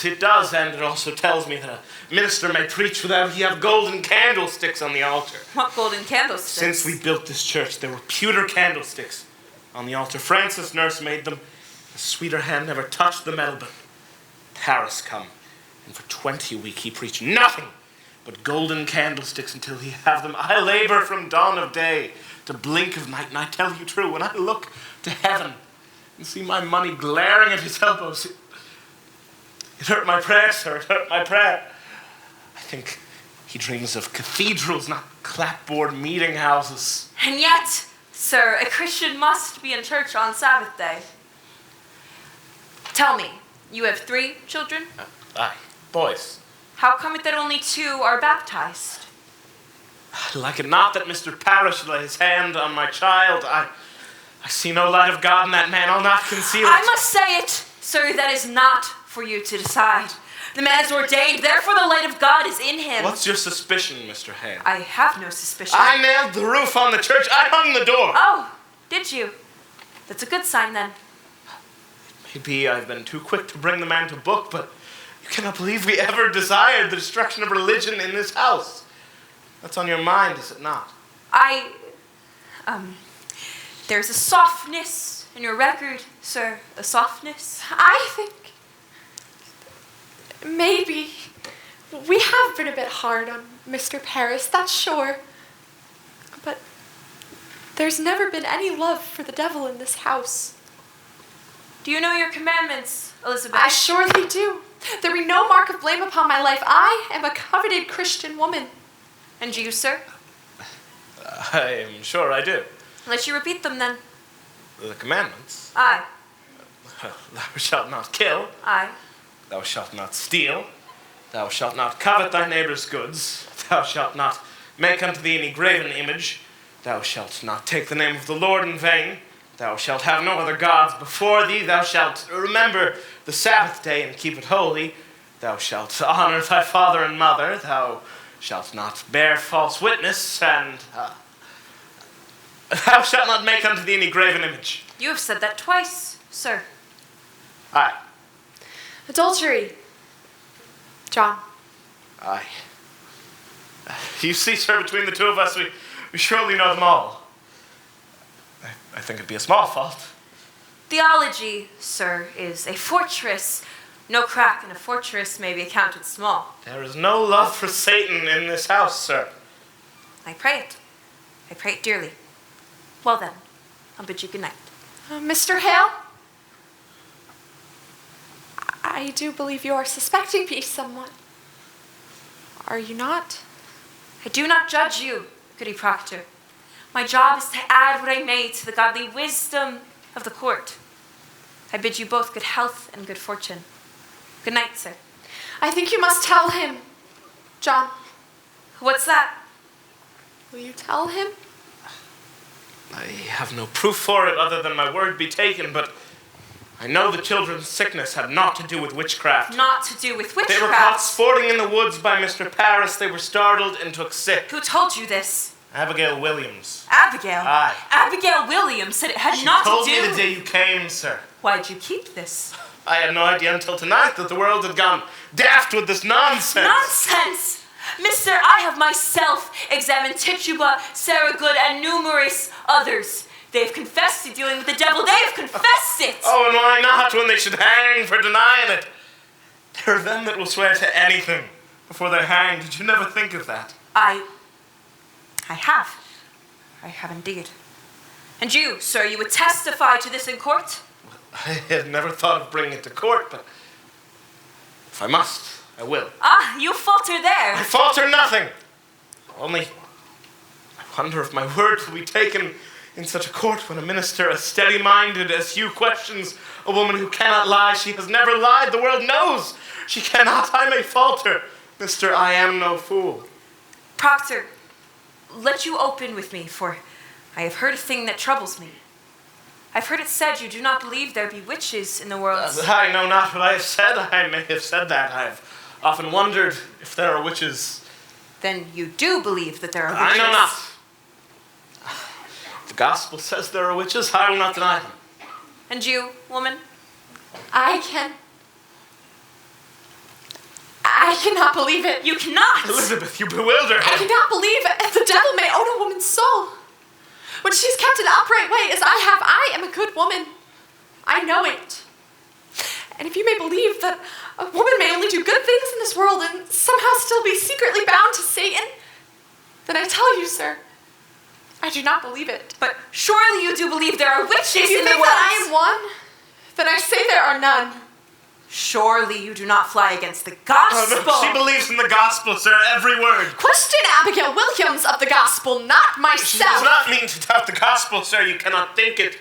It does, and it also tells me that a minister may preach without he have golden candlesticks on the altar. What golden candlesticks? Since we built this church, there were pewter candlesticks on the altar. Francis Nurse made them. A sweeter hand never touched the metal, but Paris come. And for 20 weeks he preached nothing but golden candlesticks until he have them. I labor from dawn of day to blink of night, and I tell you true, when I look to heaven and see my money glaring at his elbows, it hurt my prayer, sir, it hurt my prayer. I think he dreams of cathedrals, not clapboard meeting houses. And yet, sir, a Christian must be in church on Sabbath day. Tell me, you have 3 children? Aye, boys. How come it that only 2 are baptized? Like it not that Mr. Parrish should lay his hand on my child. I see no light of God in that man. I'll not conceal it. I must say it, sir, that is not for you to decide. The man is ordained, therefore the light of God is in him. What's your suspicion, Mr. Hale? I have no suspicion. I nailed the roof on the church. I hung the door. Oh, did you? That's a good sign then. Maybe I've been too quick to bring the man to book, but you cannot believe we ever desired the destruction of religion in this house. That's on your mind, is it not? There's a softness in your record, sir. A softness. I think maybe we have been a bit hard on Mr. Paris, that's sure. But there's never been any love for the devil in this house. Do you know your commandments, Elizabeth? I surely do. There be no mark of blame upon my life. I am a coveted Christian woman. And you, sir? I am sure I do. Let you repeat them then. The commandments. Aye. Thou shalt not kill. Aye. Thou shalt not steal. Thou shalt not covet thy neighbor's goods. Thou shalt not make unto thee any graven image. Thou shalt not take the name of the Lord in vain. Thou shalt have no other gods before thee. Thou shalt remember the Sabbath day and keep it holy. Thou shalt honor thy father and mother. Thou shalt not bear false witness, and thou shalt not make unto thee any graven image. You have said that twice, sir. Aye. Adultery. John. Aye. You see, sir, between the two of us, we surely know them all. I think it'd be a small fault. Theology, sir, is a fortress. No crack in a fortress may be accounted small. There is no love for Satan in this house, sir. I pray it. I pray it dearly. Well then, I'll bid you good night. Mr. Hale? I do believe you are suspecting me somewhat. Are you not? I do not judge you, Goody Proctor. My job is to add what I may to the godly wisdom of the court. I bid you both good health and good fortune. Good night, sir. I think you must tell him. John. What's that? Will you tell him? I have no proof for it other than my word be taken, but I know the children's sickness had naught to do with witchcraft. Not to do with witchcraft. They were caught sporting in the woods by Mr. Paris. They were startled and took sick. Who told you this? Abigail Williams. Abigail? Aye. Abigail Williams said it had She not told to do... me the day you came, sir. Why'd you keep this? I had no idea until tonight that the world had gone daft with this nonsense. Nonsense! Mister, I have myself examined Tituba, Sarah Good, and numerous others. They have confessed to dealing with the devil. They have confessed it! Oh, and why not when they should hang for denying it? There are them that will swear to anything before they're hanged. Did you never think of that? I have. I have indeed. And you, sir, you would testify to this in court? I had never thought of bringing it to court, but if I must, I will. Ah, you falter there. I falter nothing. Only, I wonder if my word will be taken in such a court when a minister as steady-minded as you questions a woman who cannot lie. She has never lied. The world knows she cannot. I may falter. Mister, I am no fool. Proctor, let you open with me, for I have heard a thing that troubles me. I've heard it said you do not believe there be witches in the world. I know not what I have said. I may have said that. I have often wondered if there are witches. Then you do believe that there are I witches. know not. The gospel says there are witches. I will not deny them. And you, woman? I cannot believe it. You cannot! Elizabeth, you bewilder I him. cannot believe it. The devil may own a woman's soul. When she's kept an upright way as I am a good woman. I know it. And if you may believe that a woman may only do good things in this world and somehow still be secretly bound to Satan, then I tell you, sir, I do not believe it. But surely you do believe there are witches If you in the think world. that I am one, then I say there are none. Surely you do not fly against the Oh, gospel. no, she believes in the gospel, sir, every word. Question Abigail Williams of the gospel, not She myself. does not mean to doubt the gospel, sir. You cannot think it.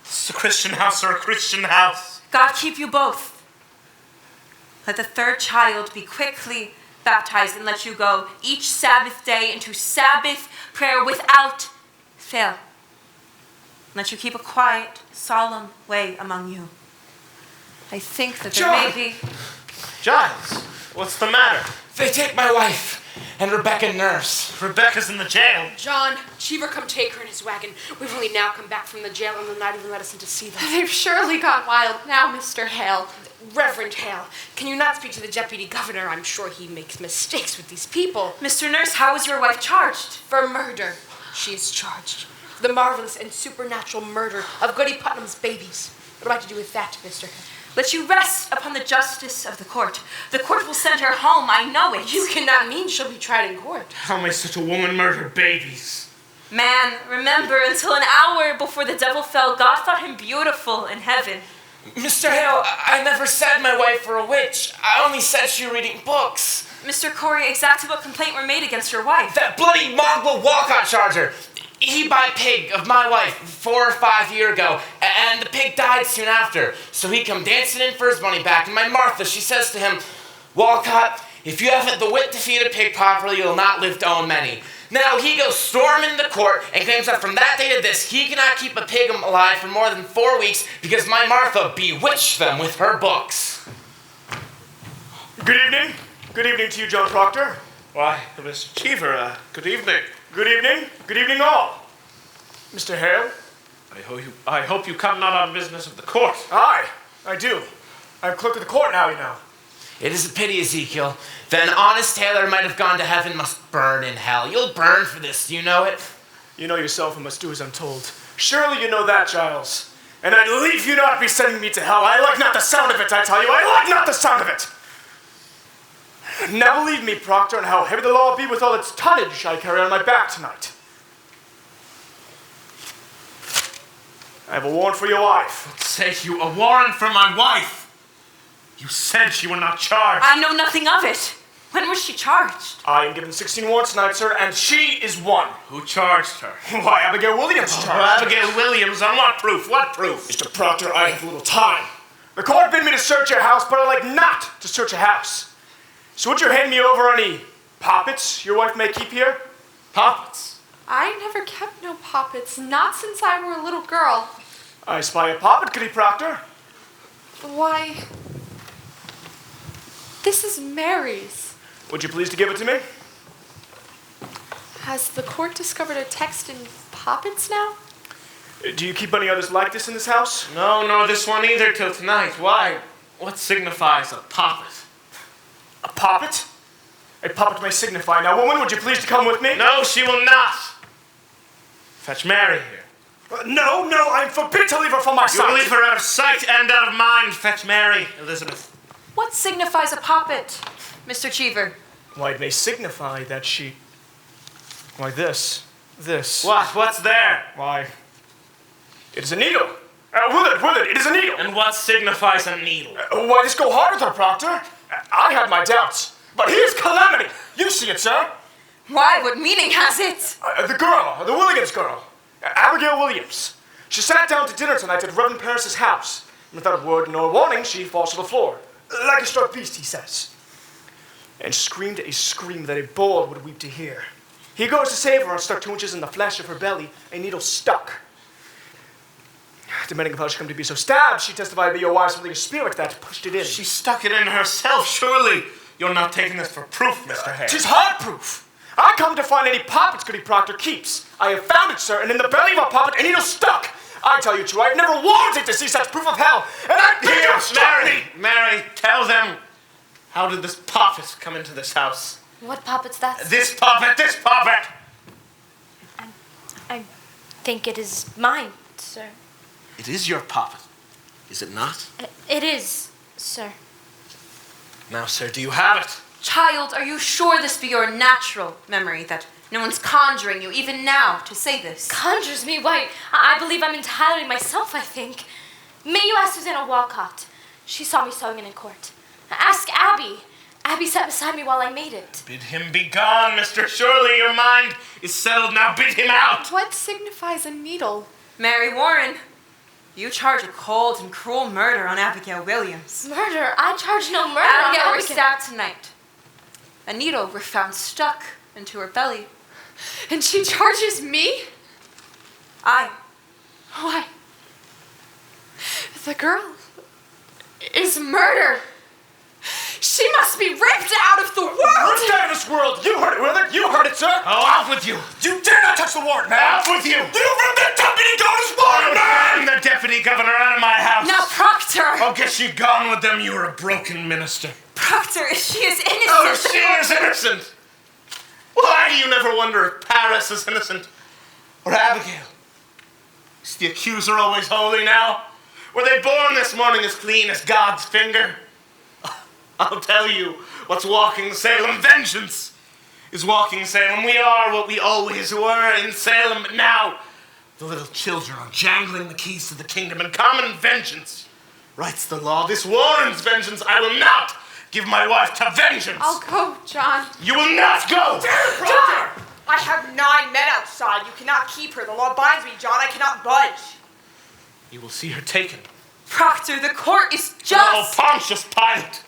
It's a Christian house or a Christian house. God keep you both. Let the third child be quickly baptized and let you go each Sabbath day into Sabbath prayer without fail. Let you keep a quiet, solemn way among you. I think that there may be... Giles, what's the matter? They take my wife and Rebecca nurse. Rebecca's in the jail. John, Cheever come take her in his wagon. We've only now come back from the jail and they'll not even let us in to see them. They've surely gone wild now, Mr. Hale. Reverend Hale, can you not speak to the deputy governor? I'm sure he makes mistakes with these people. Mr. Nurse, how is your wife charged? For murder, she is charged. For the marvelous and supernatural murder of Goody Putnam's babies. What am I to do with that, Mr. Hale? Let you rest upon the justice of the court. The court will send her home, I know it. You cannot mean she'll be tried in court. How may such a woman murder babies? Man, remember, until an hour before the devil fell, God thought him beautiful in heaven. Mr. Hale, I never said my wife were a witch. I only said she were reading books. Mr. Corey, exactly what complaint were made against your wife? That bloody Mongrel Walcott charger. He bought a pig of my wife 4 or 5 years ago, and the pig died soon after. So he come dancing in for his money back, and my Martha, she says to him, Walcott, if you haven't the wit to feed a pig properly, you'll not live to own many. Now he goes storming the court and claims that from that day to this, he cannot keep a pig alive for more than 4 weeks because my Martha bewitched them with her books. Good evening. Good evening to you, John Proctor. Why, Mr. Cheever, good evening. Good evening. Good evening all. Mr. Hale? I hope you come not on business of the court. Aye, I do. I'm clerk of the court now, you know. It is a pity, Ezekiel. That an honest tailor might have gone to heaven must burn in hell. You'll burn for this, do you know it? You know yourself and must do as I'm told. Surely you know that, Giles. And I'd leave you not be sending me to hell. I like not the sound of it, I tell you. I like not the sound of it. Now believe me, Proctor, and how heavy the law be with all its tonnage I carry on my back tonight. I have a warrant for your wife. Say you a warrant for my wife. You said she were not charged. I know nothing of it. When was she charged? I am given 16 warrants tonight, sir, and she is one. Who charged her? Why, Abigail Williams charged. Abigail Williams, on what proof? What proof? Mr. Proctor, I have little time. The court bid me to search your house, but I like not to search a house. So would you hand me over any poppets your wife may keep here? Poppets. I never kept no poppets, not since I were a little girl. I spy a poppet, Goody Proctor. Why, this is Mary's. Would you please to give it to me? Has the court discovered a text in poppets now? Do you keep any others like this in this house? No, nor this one either till tonight. Why? What signifies a poppet? A poppet? A poppet may signify. Now, woman, would you please to come with me? No, she will not. Fetch Mary here. No, I'm forbid to leave her from my You sight. will leave her out of sight and out of mind. Fetch Mary, Elizabeth. What signifies a poppet, Mr. Cheever? Why, it may signify that she... Why, this. What? What's there? Why, it is a needle. With it, it is a needle. And what signifies a needle? Why, this go hard with her, Proctor? I had my doubts. But here's calamity. You see it, sir. Why, what meaning has it? The girl, the Williams girl, Abigail Williams. She sat down to dinner tonight at Reverend Paris's house. And without a word nor warning, she falls to the floor. Like a struck beast, he says. And screamed a scream that a bull would weep to hear. He goes to save her and stuck 2 inches in the flesh of her belly, a needle stuck. Demanding of how she come to be so stabbed, she testified to your wives with a spirit that pushed it in. She stuck it in herself, surely. You're not taking this for proof, Mr. Hare. 'Tis hard proof. I come to find any poppets Goody Proctor keeps. I have found it, sir, and in the belly of a poppet, a needle stuck. I tell you true, I've never wanted to see such proof of hell, and I think Here, it'll stop me. Mary, tell them, how did this poppet come into this house? What puppet's that? This poppet! I think it is mine, sir. It is your poppet, is it not? It is, sir. Now, sir, do you have it? Child, are you sure this be your natural memory, that no one's conjuring you, even now, to say this? Conjures me? Why, I believe I'm entirely myself, I think. May you ask Susanna Walcott? She saw me sewing it in court. Ask Abby. Abby sat beside me while I made it. Bid him be gone, mister. Surely your mind is settled now. Bid him out. What signifies a needle? Mary Warren, you charge a cold and cruel murder on Abigail Williams. Murder? I charge no murder. Abigail on was stabbed tonight. A needle was found stuck into her belly. And she charges me? Aye. Why? The girl is murder. She must be ripped out of the world. Ripped out of this world. You heard it, Willard. You heard it, sir. Oh, out with you. You dare not touch the warrant, man. Out with you. You ripped the deputy governor's warrant, man. Bring the deputy governor out of my house. Now, Proctor! Oh, get you gone with them. You're a broken minister. Proctor, if she is innocent... Oh, she is innocent. Why do you never wonder if Paris is innocent? Or Abigail? Is the accuser always holy now? Were they born this morning as clean as God's finger? I'll tell you what's walking Salem. Vengeance is walking Salem. We are what we always were in Salem, but now the little children are jangling the keys to the kingdom, and common vengeance writes the law. This Warren's vengeance. I will not give my wife to vengeance. I'll go, John. You will not go! John! I have 9 men outside. You cannot keep her. The law binds me, John. I cannot budge. You will see her taken. Proctor, the court is Oh, just... Pontius Pilate!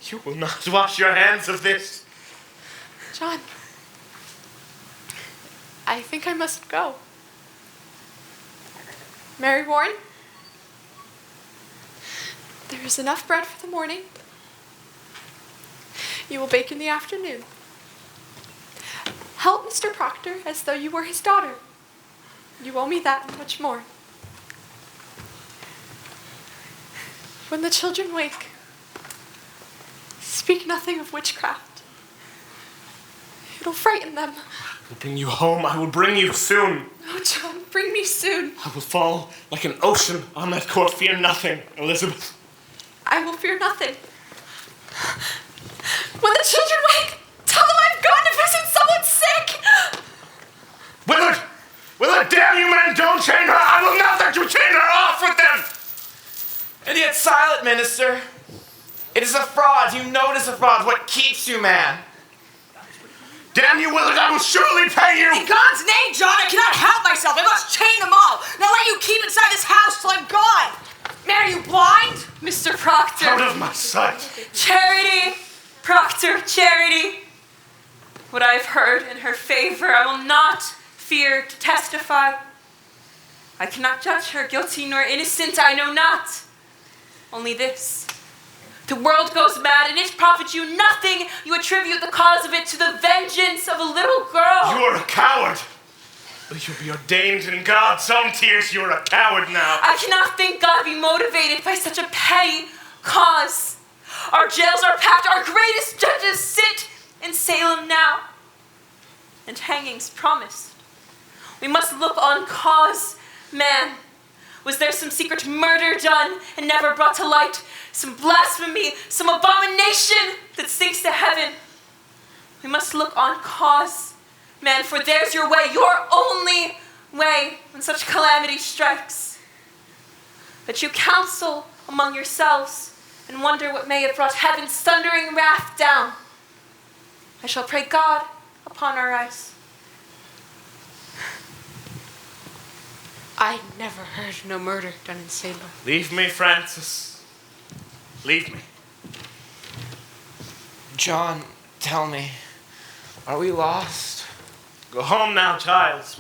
You will not wash your hands of this. John, I think I must go. Mary Warren, there is enough bread for the morning. You will bake in the afternoon. Help Mr. Proctor as though you were his daughter. You owe me that and much more. When the children wake, speak nothing of witchcraft. It'll frighten them. I will bring you home. I will bring you soon. Oh, John, bring me soon. I will fall like an ocean on that court. Fear nothing, Elizabeth. I will fear nothing. When the children wake, tell them I've gone to visit someone sick. Willard! Willard, damn you men, don't chain her! I will not let you chain her off with them! And yet silent, minister. It is a fraud. You know it is a fraud. What keeps you, man? Damn you, Willard, I will surely pay you! In God's name, John, I cannot help myself. I must chain them all. Now let you keep inside this house till I'm gone. Mary, are you blind? Mr. Proctor. Out of my sight! Charity! Proctor, Charity! What I have heard in her favor, I will not fear to testify. I cannot judge her guilty nor innocent, I know not. Only this. The world goes mad, and it profits you nothing. You attribute the cause of it to the vengeance of a little girl. You are a coward! But you'll be ordained in God's own tears. You're a coward now. I cannot think God be motivated by such a petty cause. Our jails are packed, our greatest judges sit in Salem now. And hangings promised. We must look on cause, man. Was there some secret murder done and never brought to light? Some blasphemy, some abomination that sinks to heaven? We must look on cause, man, for there's your way, your only way when such calamity strikes. But you counsel among yourselves and wonder what may have brought heaven's thundering wrath down. I shall pray God upon our eyes. I never heard no murder done in Salem. Leave me, Francis. Leave me. John, tell me, are we lost? Go home now, Giles.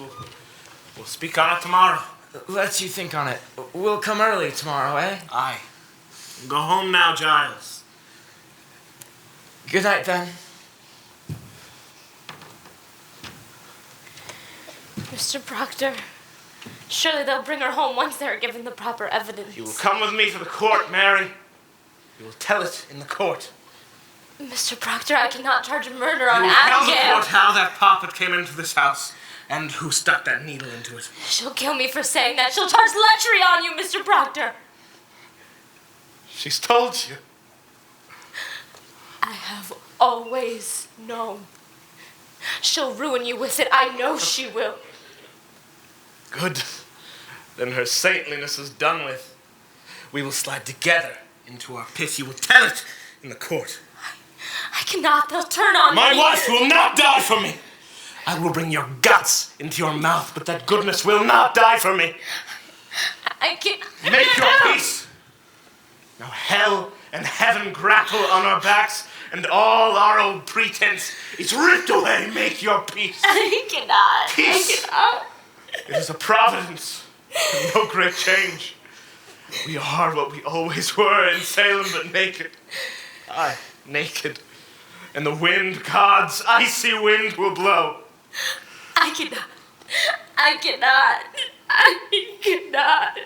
We'll speak on it tomorrow. Let you think on it. We'll come early tomorrow, eh? Aye. Go home now, Giles. Good night, then. Mr. Proctor, surely they'll bring her home once they're given the proper evidence. You will come with me to the court, Mary. You will tell it in the court. Mr. Proctor, I cannot charge a murder on You will tell the Abigail. court how that poppet came into this house and who stuck that needle into it. She'll kill me for saying that. She'll charge lechery on you, Mr. Proctor. She's told you. I have always known. She'll ruin you with it. I know she will. Good. Then her saintliness is done with. We will slide together into our pit. You will tell it in the court. I cannot. They'll turn on me. My wife will not die for me. I will bring your guts into your mouth, but that goodness will not die for me. I can't. Make your peace. Now hell and heaven grapple on our backs, and all our old pretense is ripped away. Make your peace. I cannot. Peace. I cannot. It is a providence, and no great change. We are what we always were in Salem, but naked. Aye, naked. And the wind, God's icy wind, will blow. I cannot. I cannot. I cannot.